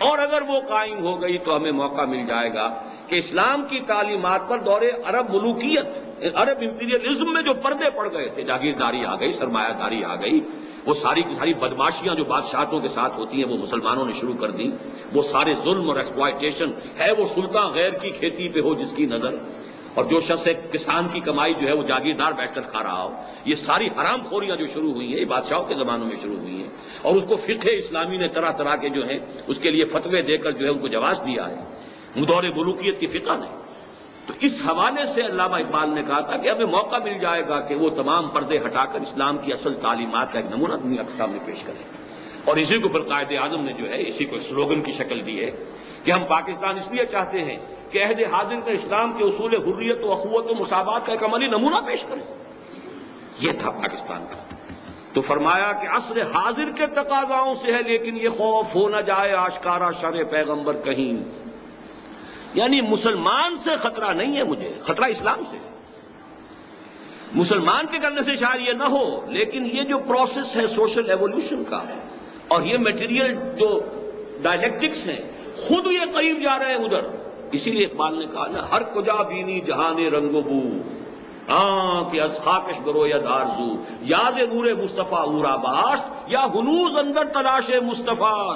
اور اگر وہ قائم ہو گئی تو ہمیں موقع مل جائے گا کہ اسلام کی تعلیمات پر دور عرب ملوکیت، عرب امپیریلزم میں جو پردے پڑ گئے تھے، جاگیرداری آ گئی، سرمایہ داری آ گئی، وہ ساری کی ساری بدماشیاں جو بادشاہتوں کے ساتھ ہوتی ہیں وہ مسلمانوں نے شروع کر دی. وہ سارے ظلم اور ایکسپلائٹیشن ہے، وہ سلطان غیر کی کھیتی پہ ہو جس کی نظر، اور جو شخص کسان کی کمائی جو ہے وہ جاگیردار بیٹھ کر کھا رہا ہو. یہ ساری حرام خوریاں جو شروع ہوئی ہیں یہ بادشاہوں کے زمانوں میں شروع ہوئی ہیں، اور اس کو فقہ اسلامی نے طرح طرح کے جو ہیں اس کے لیے فتوے دے کر جو ہے ان کو جواز دیا ہے، دور ملوکیت کی فقہ نے. تو اس حوالے سے علامہ اقبال نے کہا تھا کہ ہمیں موقع مل جائے گا کہ وہ تمام پردے ہٹا کر اسلام کی اصل تعلیمات کا ایک نمونہ دنیا کے سامنے پیش کریں. اور اسی کو پھر قائد اعظم نے جو ہے اسی کو سلوگن کی شکل دی ہے کہ ہم پاکستان اس لیے چاہتے ہیں کہ عہد حاضر میں اسلام کے اصول حریت و اخوت و مساوات کا ایک عملی نمونہ پیش کریں. یہ تھا پاکستان کا. تو فرمایا کہ عصر حاضر کے تقاضاؤں سے ہے لیکن یہ خوف ہو نہ جائے آشکارا شر پیغمبر کہیں. یعنی مسلمان سے خطرہ نہیں ہے مجھے، خطرہ اسلام سے. مسلمان کے کرنے سے شاید یہ نہ ہو، لیکن یہ جو پروسیس ہے سوشل ایوولوشن کا، اور یہ میٹیریل جو ڈائلیکٹکس ہیں، خود یہ قریب جا رہے ہیں ادھر. اسی لیے اقبال نے کہا نا، ہر کجا بینی جہان رنگ و بو، کہ از خاکش گرو یا دارزو، یاد نور مصطفیٰ اورا باشت، یا ہنوز اندر تلاش مصطفیٰ.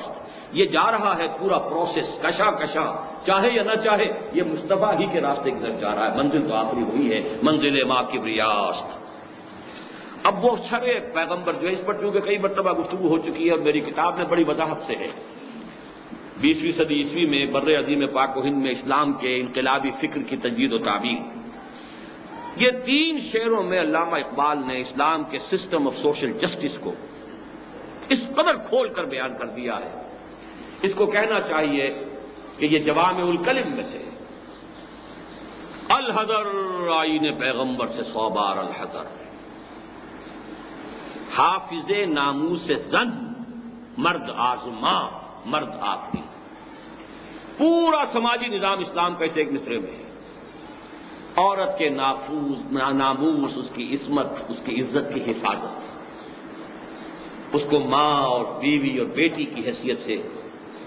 یہ جا رہا ہے پورا پروسیس کشا کشا، چاہے یا نہ چاہے یہ مصطفیٰ ہی کے راستے کی طرف جا رہا ہے. منزل تو آخری ہوئی ہے، منزل ماں کبریاست. اب وہ سرے پیغمبر جو ہے، اس پر چونکہ کئی مرتبہ گفتگو ہو چکی ہے اور میری کتاب میں بڑی وضاحت سے ہے، 20ویں صدی عیسوی میں بر عظیم پاک و ہند میں اسلام کے انقلابی فکر کی تجدید و تعبیر، یہ 3 شعروں میں علامہ اقبال نے اسلام کے سسٹم آف سوشل جسٹس کو اس قدر کھول کر بیان کر دیا ہے، اس کو کہنا چاہیے کہ یہ جوامع الکلم میں سے الحذر آئین پیغمبر سے 100 بار الحذر، حافظ ناموس زن مرد آزما مرد آفری، پورا سماجی نظام اسلام کا اس ایک مصرے میں ہے۔ عورت کے ناموس، اس کی عصمت، اس کی عزت کی حفاظت، اس کو ماں اور بیوی اور بیٹی کی حیثیت سے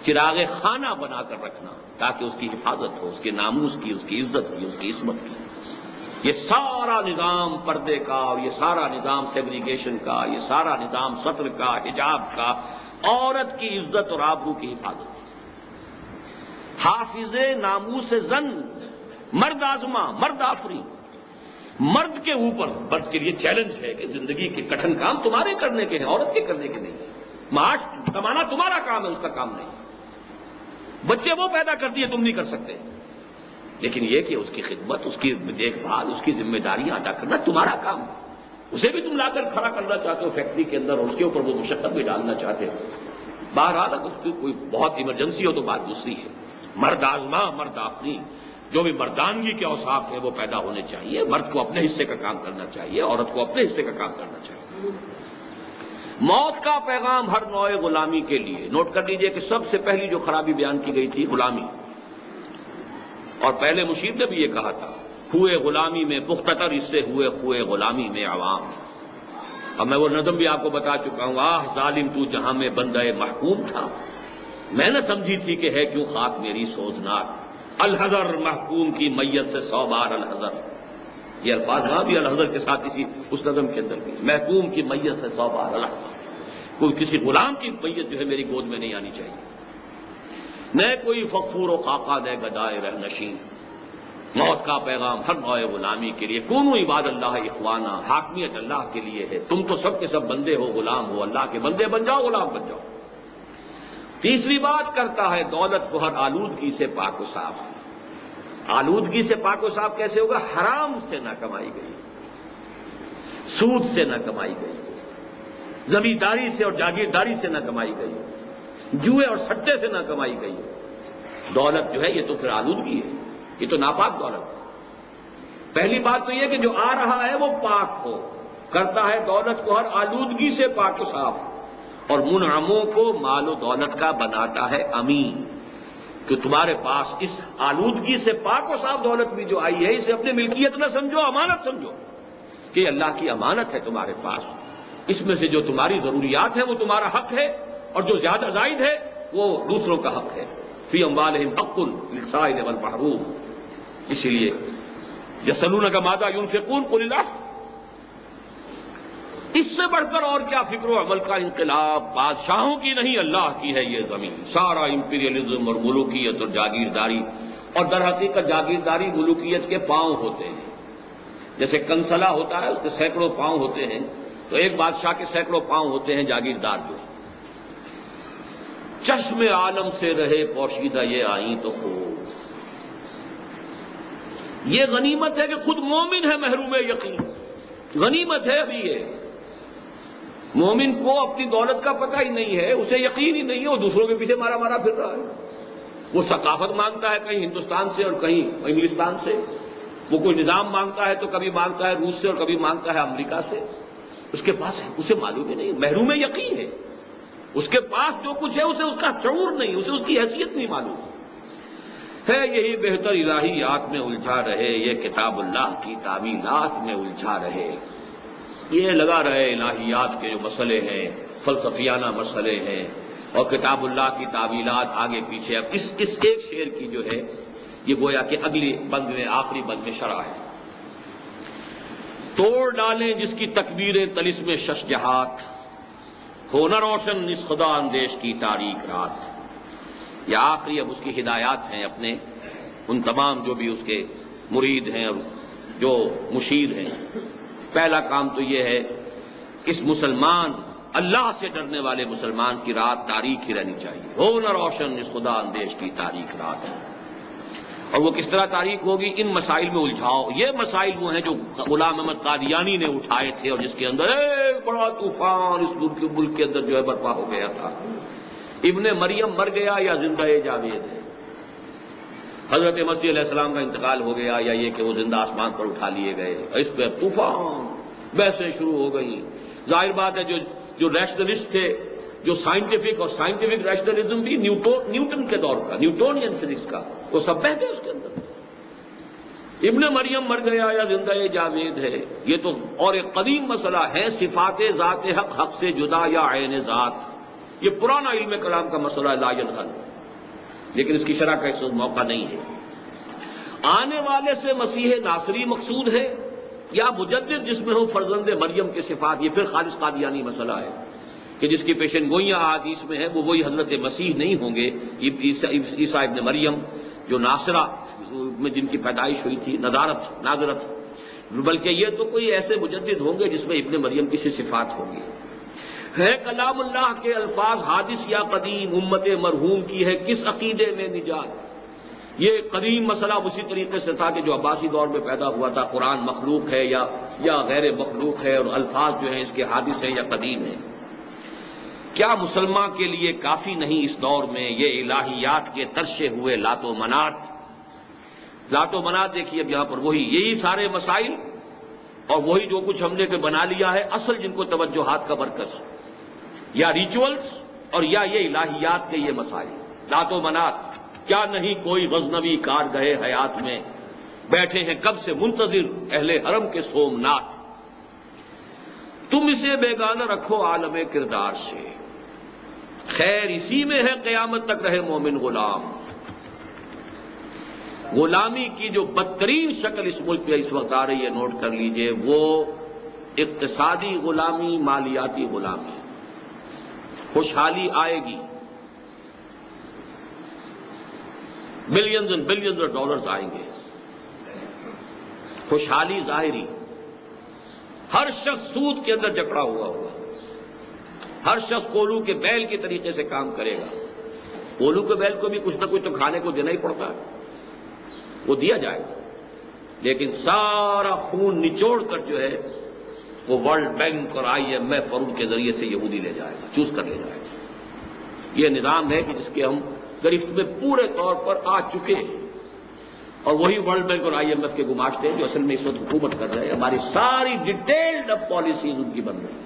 چراغ خانہ بنا کر رکھنا تاکہ اس کی حفاظت ہو، اس کے ناموس کی، اس کی عزت کی، اس کی عصمت کی۔ یہ سارا نظام پردے کا، اور یہ سارا نظام سیگریگیشن کا، یہ سارا نظام ستر کا، حجاب کا، عورت کی عزت اور آبرو کی حفاظت۔ حافظ ناموس زن مرد آزما مرد آفری، مرد کے اوپر، مرد کے لیے چیلنج ہے کہ زندگی کے کٹھن کام تمہارے کرنے کے ہیں، عورت کے کرنے کے نہیں۔ معاش کمانا تمہارا کام ہے، اس کا کام نہیں۔ بچے وہ پیدا کر دیے، تم نہیں کر سکتے، لیکن یہ کہ اس کی خدمت، اس کی دیکھ بھال، اس کی ذمہ داریاں ادا کرنا تمہارا کام ہے۔ اسے بھی تم لا کر کھڑا کرنا چاہتے ہو فیکٹری کے اندر، اور اس کے اوپر وہ مشقت بھی ڈالنا چاہتے ہو۔ بہرحال اگر اس کی کوئی بہت ایمرجنسی ہو تو بات دوسری ہے۔ مرد آزما مرد آفری، جو بھی مردانگی کے اوصاف ہیں وہ پیدا ہونے چاہیے۔ مرد کو اپنے حصے کا کام کرنا چاہیے، عورت کو اپنے حصے کا کام کرنا چاہیے۔ موت کا پیغام ہر نوع غلامی کے لیے۔ نوٹ کر لیجئے کہ سب سے پہلی جو خرابی بیان کی گئی تھی غلامی، اور پہلے مشیر نے بھی یہ کہا تھا، ہوئے غلامی میں پختتر اس سے ہوئے غلامی میں عوام۔ اب میں وہ نظم بھی آپ کو بتا چکا ہوں، آہ ظالم تو جہاں میں بندہ محکوم تھا، میں نہ سمجھی تھی کہ ہے کیوں خاک میری سوزناک، الحذر محکوم کی میت سے 100 بار الحذر۔ یہ الفاظ وہاں بھی الحذر کے ساتھ اسی اس نظم کے اندر بھی، محکوم کی میت سے 100 بار الحذر۔ کوئی کسی غلام کی میت جو ہے میری گود میں نہیں آنی چاہیے، نہ کوئی فخور و خاقہ نہ گدائے رہ نشین۔ موت کا پیغام ہر نوع غلامی کے لیے۔ کونوا عباد اللہ اخوانا، حاکمیت اللہ کے لیے ہے، تم تو سب کے سب بندے ہو، غلام ہو، اللہ کے بندے بن جاؤ، غلام بن جاؤ۔ تیسری بات کرتا ہے دولت کو ہر آلودگی سے پاک و صاف۔ آلودگی سے پاک و صاف کیسے ہوگا؟ حرام سے نہ کمائی گئی، سود سے نہ کمائی گئی، زمینداری سے اور جاگیرداری سے نہ کمائی گئی، جوئے اور سٹے سے نہ کمائی گئی۔ دولت جو ہے یہ تو پھر آلودگی ہے، یہ تو ناپاک دولت ہے۔ پہلی بات تو یہ کہ جو آ رہا ہے وہ پاک ہو، کرتا ہے دولت کو ہر آلودگی سے پاک و صاف، اور منعموں کو مال و دولت کا بناتا ہے امین، کہ تمہارے پاس اس آلودگی سے پاک و صاف دولت بھی جو آئی ہے، اسے اپنی ملکیت نہ سمجھو، امانت سمجھو کہ یہ اللہ کی امانت ہے تمہارے پاس۔ اس میں سے جو تمہاری ضروریات ہیں وہ تمہارا حق ہے، اور جو زیادہ زائد ہے وہ دوسروں کا حق ہے۔ فی اموالہم حق للسائل والمحروم۔ اسی لیے یسألونک ماذا ينفقون قل العفو۔ اس سے بڑھ کر اور کیا فکر و عمل کا انقلاب؟ بادشاہوں کی نہیں، اللہ کی ہے یہ زمین۔ سارا امپیریلزم اور ملوکیت اور جاگیرداری، اور در حقیقت جاگیرداری ملوکیت کے پاؤں ہوتے ہیں۔ جیسے کنسلا ہوتا ہے، اس کے سینکڑوں پاؤں ہوتے ہیں، تو ایک بادشاہ کے سینکڑوں پاؤں ہوتے ہیں جاگیردار جو۔ چشم عالم سے رہے پوشیدہ یہ آئیں تو خوب۔ یہ غنیمت ہے کہ خود مومن ہے محروم یقین، غنیمت ہے ابھی یہ۔ مومن کو اپنی دولت کا پتہ ہی نہیں ہے، اسے یقین ہی نہیں ہے، وہ دوسروں کے پیچھے مارا مارا پھر رہا ہے۔ وہ ثقافت مانگتا ہے کہیں ہندوستان سے اور کہیں انگلستان سے، وہ کوئی نظام مانگتا ہے تو کبھی مانگتا ہے روس سے اور کبھی مانگتا ہے امریکہ سے۔ اس کے پاس ہے، اسے معلوم ہی نہیں، محروم یقین ہے۔ اس کے پاس جو کچھ ہے اسے اس کا شعور نہیں، اسے اس کی حیثیت نہیں معلوم ہے۔ یہی بہتر الہیات میں الجھا رہے، یہ کتاب اللہ کی تعمیلات میں الجھا رہے۔ یہ لگا رہے الہیات کے جو مسئلے ہیں، فلسفیانہ مسئلے ہیں، اور کتاب اللہ کی تعویلات آگے پیچھے۔ اب اس ایک شعر کی جو ہے یہ گویا کہ اگلی بند میں، آخری بند میں شرح ہے۔ توڑ ڈالیں جس کی تکبیریں طلسم شش جہات، ہو نہ روشن اس خدا اندیش کی تاریک رات۔ یہ آخری اب اس کی ہدایات ہیں اپنے ان تمام جو بھی اس کے مرید ہیں اور جو مشیر ہیں۔ پہلا کام تو یہ ہے اس مسلمان اللہ سے ڈرنے والے مسلمان کی رات تاریک ہی رہنی چاہیے، ہو نہ روشن اس خدا اندیش کی تاریک رات۔ اور وہ کس طرح تاریک ہوگی؟ ان مسائل میں الجھاؤ۔ یہ مسائل وہ ہیں جو غلام احمد قادیانی نے اٹھائے تھے اور جس کے اندر ایک بڑا طوفان اس ملک کے اندر جو ہے برپا ہو گیا تھا۔ ابن مریم مر گیا یا زندہ جاوید ہے؟ حضرت مسیح علیہ السلام کا انتقال ہو گیا یا یہ کہ وہ زندہ آسمان پر اٹھا لیے گئے؟ اس پہ طوفان بحثیں شروع ہو گئی۔ ظاہر بات ہے جو ریشنلسٹ تھے، جو سائنٹیفک اور سائنٹیفک ریشنلزم بھی نیوٹن کے دور کا، نیوٹونین فزکس کا، وہ سب بہتے اس کے اندر۔ ابن مریم مر گیا یا زندہ جاوید ہے، یہ تو اور ایک قدیم مسئلہ ہے، صفات ذات حق حق سے جدا یا عین ذات، یہ پرانا علم کلام کا مسئلہ لا ينحل، لیکن اس کی شرح کا اس وقت موقع نہیں ہے۔ آنے والے سے مسیح ناصری مقصود ہے یا مجدد جس میں ہو فرزند مریم کے صفات؟ یہ پھر خالص قادیانی مسئلہ ہے کہ جس کی پیشن گوئیاں احادیث میں ہیں وہ وہی حضرت مسیح نہیں ہوں گے، عیسیٰ ابن مریم جو ناصرہ میں جن کی پیدائش ہوئی تھی، ناظرت، بلکہ یہ تو کوئی ایسے مجدد ہوں گے جس میں ابن مریم کی سی صفات ہوں گی۔ ہے کلام اللہ کے الفاظ حادث یا قدیم، امت مرحوم کی ہے کس عقیدے میں نجات؟ یہ قدیم مسئلہ اسی طریقے سے تھا کہ جو عباسی دور میں پیدا ہوا تھا، قرآن مخلوق ہے یا غیر مخلوق ہے، اور الفاظ جو ہیں اس کے حادث ہیں یا قدیم ہیں۔ کیا مسلمان کے لیے کافی نہیں اس دور میں یہ الہیات کے ترشے ہوئے لات و منات دیکھیے اب یہاں پر وہی یہی سارے مسائل اور وہی جو کچھ ہم نے کہ بنا لیا ہے، اصل جن کو توجہات کا مرکز یا ریچولز اور یا یہ الہیات کے یہ مسائل لات و منات۔ کیا نہیں کوئی غزنوی کارگاہ حیات میں بیٹھے ہیں کب سے منتظر اہل حرم کے سومنات؟ تم اسے بیگانہ رکھو عالم کردار سے، خیر اسی میں ہے قیامت تک رہے مومن غلام۔ غلامی کی جو بدترین شکل اس ملک پہ اس وقت آ رہی ہے، نوٹ کر لیجئے، وہ اقتصادی غلامی، مالیاتی غلامی۔ خوشحالی آئے گی، billions and billions of dollars آئیں گے، خوشحالی ظاہری، ہر شخص سود کے اندر جکڑا ہوا ہوگا، ہر شخص کولو کے بیل کے طریقے سے کام کرے گا۔ کولو کے بیل کو بھی کچھ نہ کچھ تو کھانے کو دینا ہی پڑتا ہے، وہ دیا جائے گا، لیکن سارا خون نچوڑ کر جو ہے وہ ورلڈ بینک اور IMF اور ان کے ذریعے سے یہودی لے جائے گا، چوز کر لے جائے گا۔ یہ نظام ہے کہ جس کے ہم گرفت میں پورے طور پر آ چکے ہیں، اور وہی ورلڈ بینک اور IMF کے گماشتے ہیں جو اصل میں اس وقت حکومت کر رہے ہیں۔ ہماری ساری ڈیٹیلڈ اب پالیسیز ان کی بن رہی ہیں۔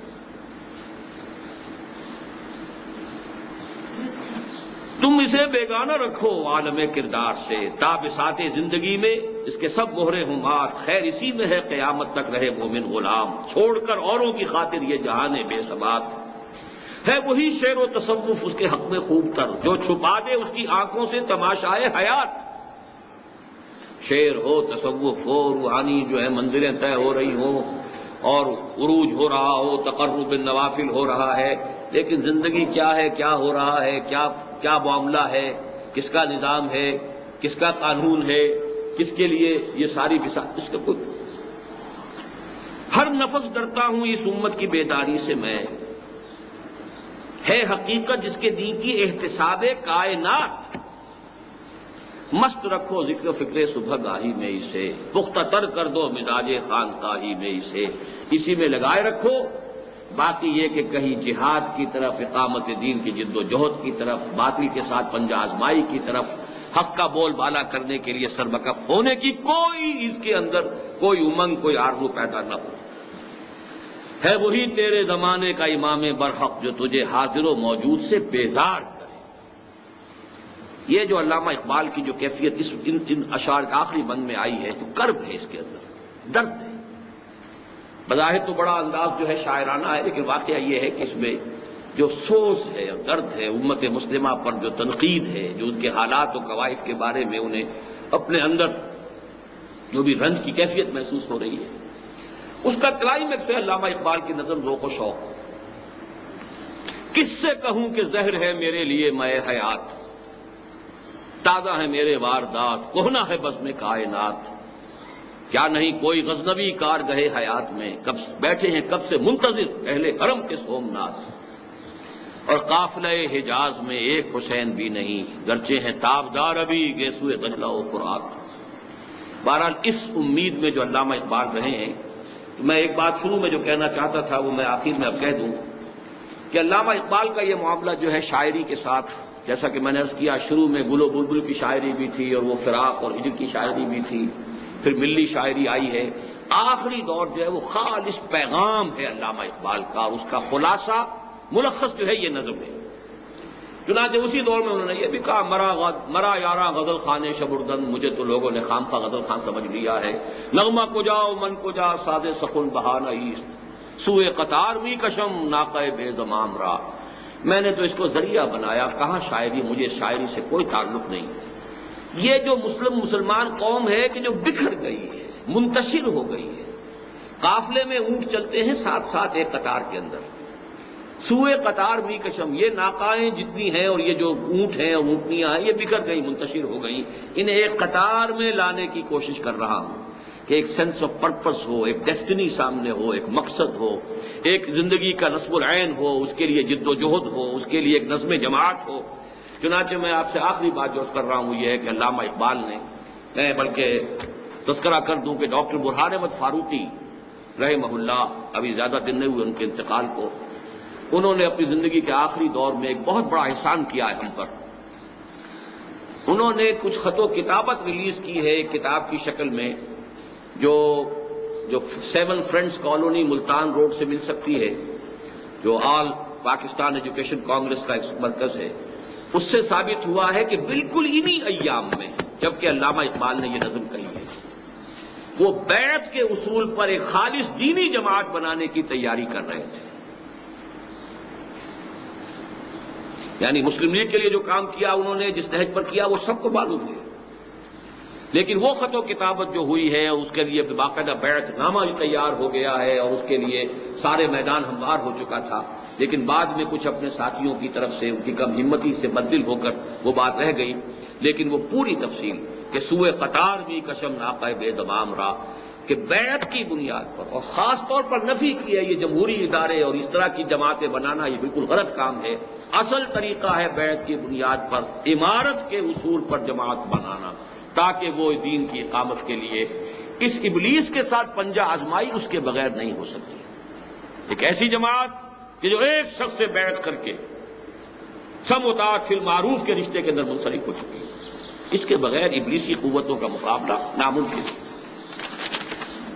تم اسے بیگانہ رکھو عالم کردار سے، تا بساط زندگی میں اس کے سب مہرے ہوں مات، خیر اسی میں ہے قیامت تک رہے مومن غلام۔ چھوڑ کر اوروں کی خاطر یہ جہان بے ثبات ہے، وہی شعر و تصوف اس کے حق میں خوب تر، جو چھپا دے اس کی آنکھوں سے تماشائے حیات۔ شعر ہو، تصوف ہو، روحانی جو ہے منزلیں طے ہو رہی ہوں اور عروج ہو رہا ہو، تقرب بالنوافل ہو رہا ہے، لیکن زندگی کیا ہے، کیا ہو رہا ہے، کیا معاملہ ہے، کس کا نظام ہے، کس کا قانون ہے، کس کے لیے یہ ساری بساط، اس کا کوئی۔ ہر نفس ڈرتا ہوں اس امت کی بیداری سے میں، ہے حقیقت جس کے دین کی احتساب کائنات۔ مست رکھو ذکر فکر صبح گاہی میں اسے، پختہ تر کر دو مزاج خانقاہی میں اسے، اسی میں لگائے رکھو۔ باقی یہ کہ کہیں جہاد کی طرف، اقامت دین کی جد و جہد کی طرف، باطل کے ساتھ پنجہ آزمائی کی طرف، حق کا بول بالا کرنے کے لیے سربکف ہونے کی کوئی اس کے اندر کوئی امنگ، کوئی آرزو پیدا نہ ہو۔ ہے وہی تیرے زمانے کا امام برحق جو تجھے حاضر و موجود سے بیزار کرے۔ یہ جو علامہ اقبال کی جو کیفیت ان اشعار کے آخری بند میں آئی ہے، جو کرب ہے اس کے اندر، درد ہے۔ بظاہر تو بڑا انداز جو ہے شاعرانہ ہے، لیکن واقعہ یہ ہے کہ اس میں جو سوز ہے اور درد ہے، امت مسلمہ پر جو تنقید ہے، جو ان کے حالات و کوائف کے بارے میں انہیں اپنے اندر جو بھی رنج کی کیفیت محسوس ہو رہی ہے، اس کا کلائمیکس ہے علامہ اقبال کی نظم ذوق و شوق۔ کس سے کہوں کہ زہر ہے میرے لیے میں حیات، تازہ ہے میرے واردات، کہنا ہے بزم کائنات۔ کیا نہیں کوئی غزنوی کارگہ حیات میں، کب بیٹھے ہیں کب سے منتظر اہل حرم کے سومنات، اور قافلہ حجاز میں ایک حسین بھی نہیں، گرچہ ہیں تابدار ابھی گیسوئے دجلہ و فرات۔ بہرحال اس امید میں جو علامہ اقبال رہے ہیں، میں ایک بات شروع میں جو کہنا چاہتا تھا وہ میں آخر میں اب کہہ دوں کہ علامہ اقبال کا یہ معاملہ جو ہے شاعری کے ساتھ، جیسا کہ میں نے عرض کیا شروع میں گل و بلبل کی شاعری بھی تھی اور وہ فراق اور ہجر کی شاعری بھی تھی، پھر ملی شاعری آئی ہے، آخری دور جو ہے وہ خالص پیغام ہے علامہ اقبال کا، اس کا خلاصہ ملخص جو ہے یہ نظم ہے۔ چنانچہ اسی دور میں انہوں نے یہ بھی کہا، مرا یاراں غزل خانے شبردن، مجھے تو لوگوں نے خام خواہ غزل خان سمجھ لیا ہے، نغمہ کو جاؤ من کو جا ساد سخن بہانہ ایست، سوئے قطار می کشم ناقہ بے زمام را۔ میں نے تو اس کو ذریعہ بنایا، کہاں شاعری، مجھے شاعری سے کوئی تعلق نہیں۔ یہ جو مسلمان قوم ہے کہ جو بکھر گئی ہے، منتشر ہو گئی ہے، قافلے میں اونٹ چلتے ہیں ساتھ ساتھ ایک قطار کے اندر، سوئے قطار بھی کشم، یہ ناقائیں جتنی ہیں اور یہ جو اونٹ ہیں اور اونٹنیاں ہیں یہ بکھر گئی، منتشر ہو گئی، انہیں ایک قطار میں لانے کی کوشش کر رہا ہوں کہ ایک سینس آف پرپس ہو، ایک ڈیسٹنی سامنے ہو، ایک مقصد ہو، ایک زندگی کا نصب العین ہو، اس کے لیے جد و جہد ہو، اس کے لیے ایک نظم جماعت ہو۔ چنانچہ میں آپ سے آخری بات جو کر رہا ہوں یہ ہے کہ علامہ اقبال نے، میں بلکہ تذکرہ کر دوں کہ ڈاکٹر برہان احمد فاروقی رحمہ اللہ، ابھی زیادہ دن نہیں ہوئے ان کے انتقال کو، انہوں نے اپنی زندگی کے آخری دور میں ایک بہت بڑا احسان کیا ہے ہم پر۔ انہوں نے کچھ خط و کتابت ریلیز کی ہے ایک کتاب کی شکل میں، جو 7 فرینڈز کالونی ملتان روڈ سے مل سکتی ہے، جو آل پاکستان ایجوکیشن کانگریس کا ایک مرکز ہے، اس سے ثابت ہوا ہے کہ بالکل انہی ایام میں جبکہ علامہ اقبال نے یہ نظم کہی ہے، وہ بیعت کے اصول پر ایک خالص دینی جماعت بنانے کی تیاری کر رہے تھے۔ یعنی مسلم لیگ کے لیے جو کام کیا انہوں نے، جس نہج پر کیا، وہ سب کو معلوم ہے، لیکن وہ خط و کتابت جو ہوئی ہے اس کے لیے باقاعدہ بیعت نامہ تیار ہو گیا ہے اور اس کے لیے سارے میدان ہموار ہو چکا تھا، لیکن بعد میں کچھ اپنے ساتھیوں کی طرف سے ان کی کم ہمتی سے بدل ہو کر وہ بات رہ گئی، لیکن وہ پوری تفصیل کہ سوئے قطار بھی کشم ناقہ بے زمام را، کہ بیعت کی بنیاد پر، اور خاص طور پر نفی کی ہے یہ جمہوری ادارے اور اس طرح کی جماعتیں بنانا، یہ بالکل غلط کام ہے۔ اصل طریقہ ہے بیعت کی بنیاد پر، امارت کے اصول پر جماعت بنانا، تاکہ وہ دین کی اقامت کے لیے اس ابلیس کے ساتھ پنجہ آزمائی اس کے بغیر نہیں ہو سکتی۔ ایک ایسی جماعت کہ جو ایک شخص سے بیعت کر کے سم و طاعت فی المعروف کے رشتے کے اندر منسلک ہو چکی ہے، اس کے بغیر ابلیسی قوتوں کا مقابلہ ناممکن ہے۔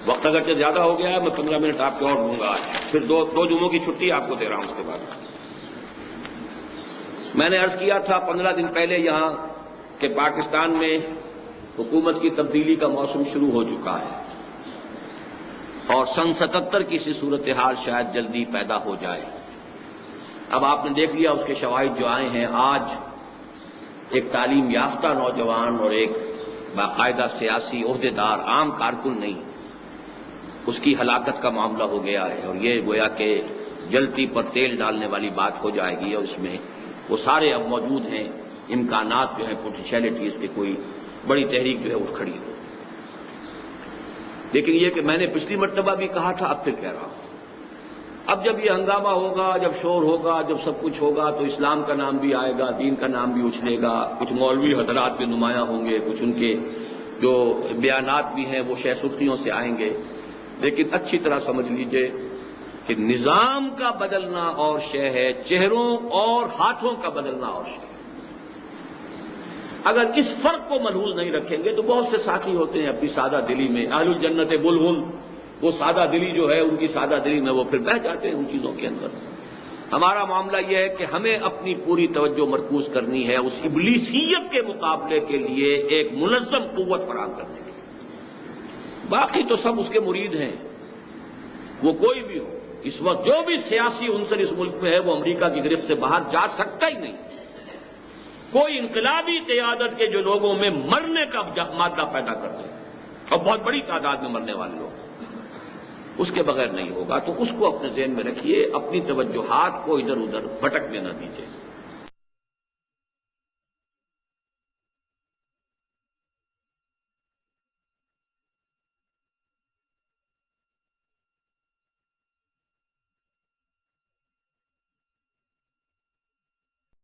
وقت اگرچہ زیادہ ہو گیا ہے، میں 15 منٹ آپ کے اور دوں گا، پھر دو جمعوں کی چھٹی آپ کو دے رہا ہوں۔ اس کے بعد میں نے عرض کیا تھا 15 دن پہلے یہاں کہ پاکستان میں حکومت کی تبدیلی کا موسم شروع ہو چکا ہے اور سن 77 کی سی صورتحال شاید جلدی پیدا ہو جائے۔ اب آپ نے دیکھ لیا اس کے شواہد جو آئے ہیں، آج ایک تعلیم یافتہ نوجوان اور ایک باقاعدہ سیاسی عہدیدار، عام کارکن نہیں، اس کی ہلاکت کا معاملہ ہو گیا ہے، اور یہ گویا کہ جلتی پر تیل ڈالنے والی بات ہو جائے گی، اور اس میں وہ سارے اب موجود ہیں امکانات جو ہیں، پوٹینشیلٹیز کے، کوئی بڑی تحریک جو ہے اٹھ کھڑی ہو۔ لیکن یہ کہ میں نے پچھلی مرتبہ بھی کہا تھا، اب پھر کہہ رہا ہوں، اب جب یہ ہنگامہ ہوگا، جب شور ہوگا، جب سب کچھ ہوگا، تو اسلام کا نام بھی آئے گا، دین کا نام بھی اچھلے گا، کچھ مولوی حضرات بھی نمایاں ہوں گے، کچھ ان کے جو بیانات بھی ہیں وہ شہ سرخیوں سے آئیں گے، لیکن اچھی طرح سمجھ لیجئے کہ نظام کا بدلنا اور شے ہے، چہروں اور ہاتھوں کا بدلنا اور شے ہے۔ اگر اس فرق کو ملحوظ نہیں رکھیں گے تو بہت سے ساتھی ہوتے ہیں اپنی سادہ دلی میں، اہل الجنت بلہن، وہ سادہ دلی جو ہے ان کی سادہ دلی میں وہ پھر بہہ جاتے ہیں ان چیزوں کے اندر۔ ہمارا معاملہ یہ ہے کہ ہمیں اپنی پوری توجہ مرکوز کرنی ہے اس ابلیسیت کے مقابلے کے لیے ایک منظم قوت فراہم کرنے کی۔ باقی تو سب اس کے مرید ہیں، وہ کوئی بھی ہو۔ اس وقت جو بھی سیاسی عنصر اس ملک میں ہے وہ امریکہ کی گرفت سے باہر جا سکتا ہی نہیں۔ کوئی انقلابی قیادت کے جو لوگوں میں مرنے کا مادہ پیدا کرتے ہیں، اور بہت بڑی تعداد میں مرنے والے لوگ، اس کے بغیر نہیں ہوگا۔ تو اس کو اپنے ذہن میں رکھیے، اپنی توجہات کو ادھر ادھر بھٹکنے نہ دیجیے۔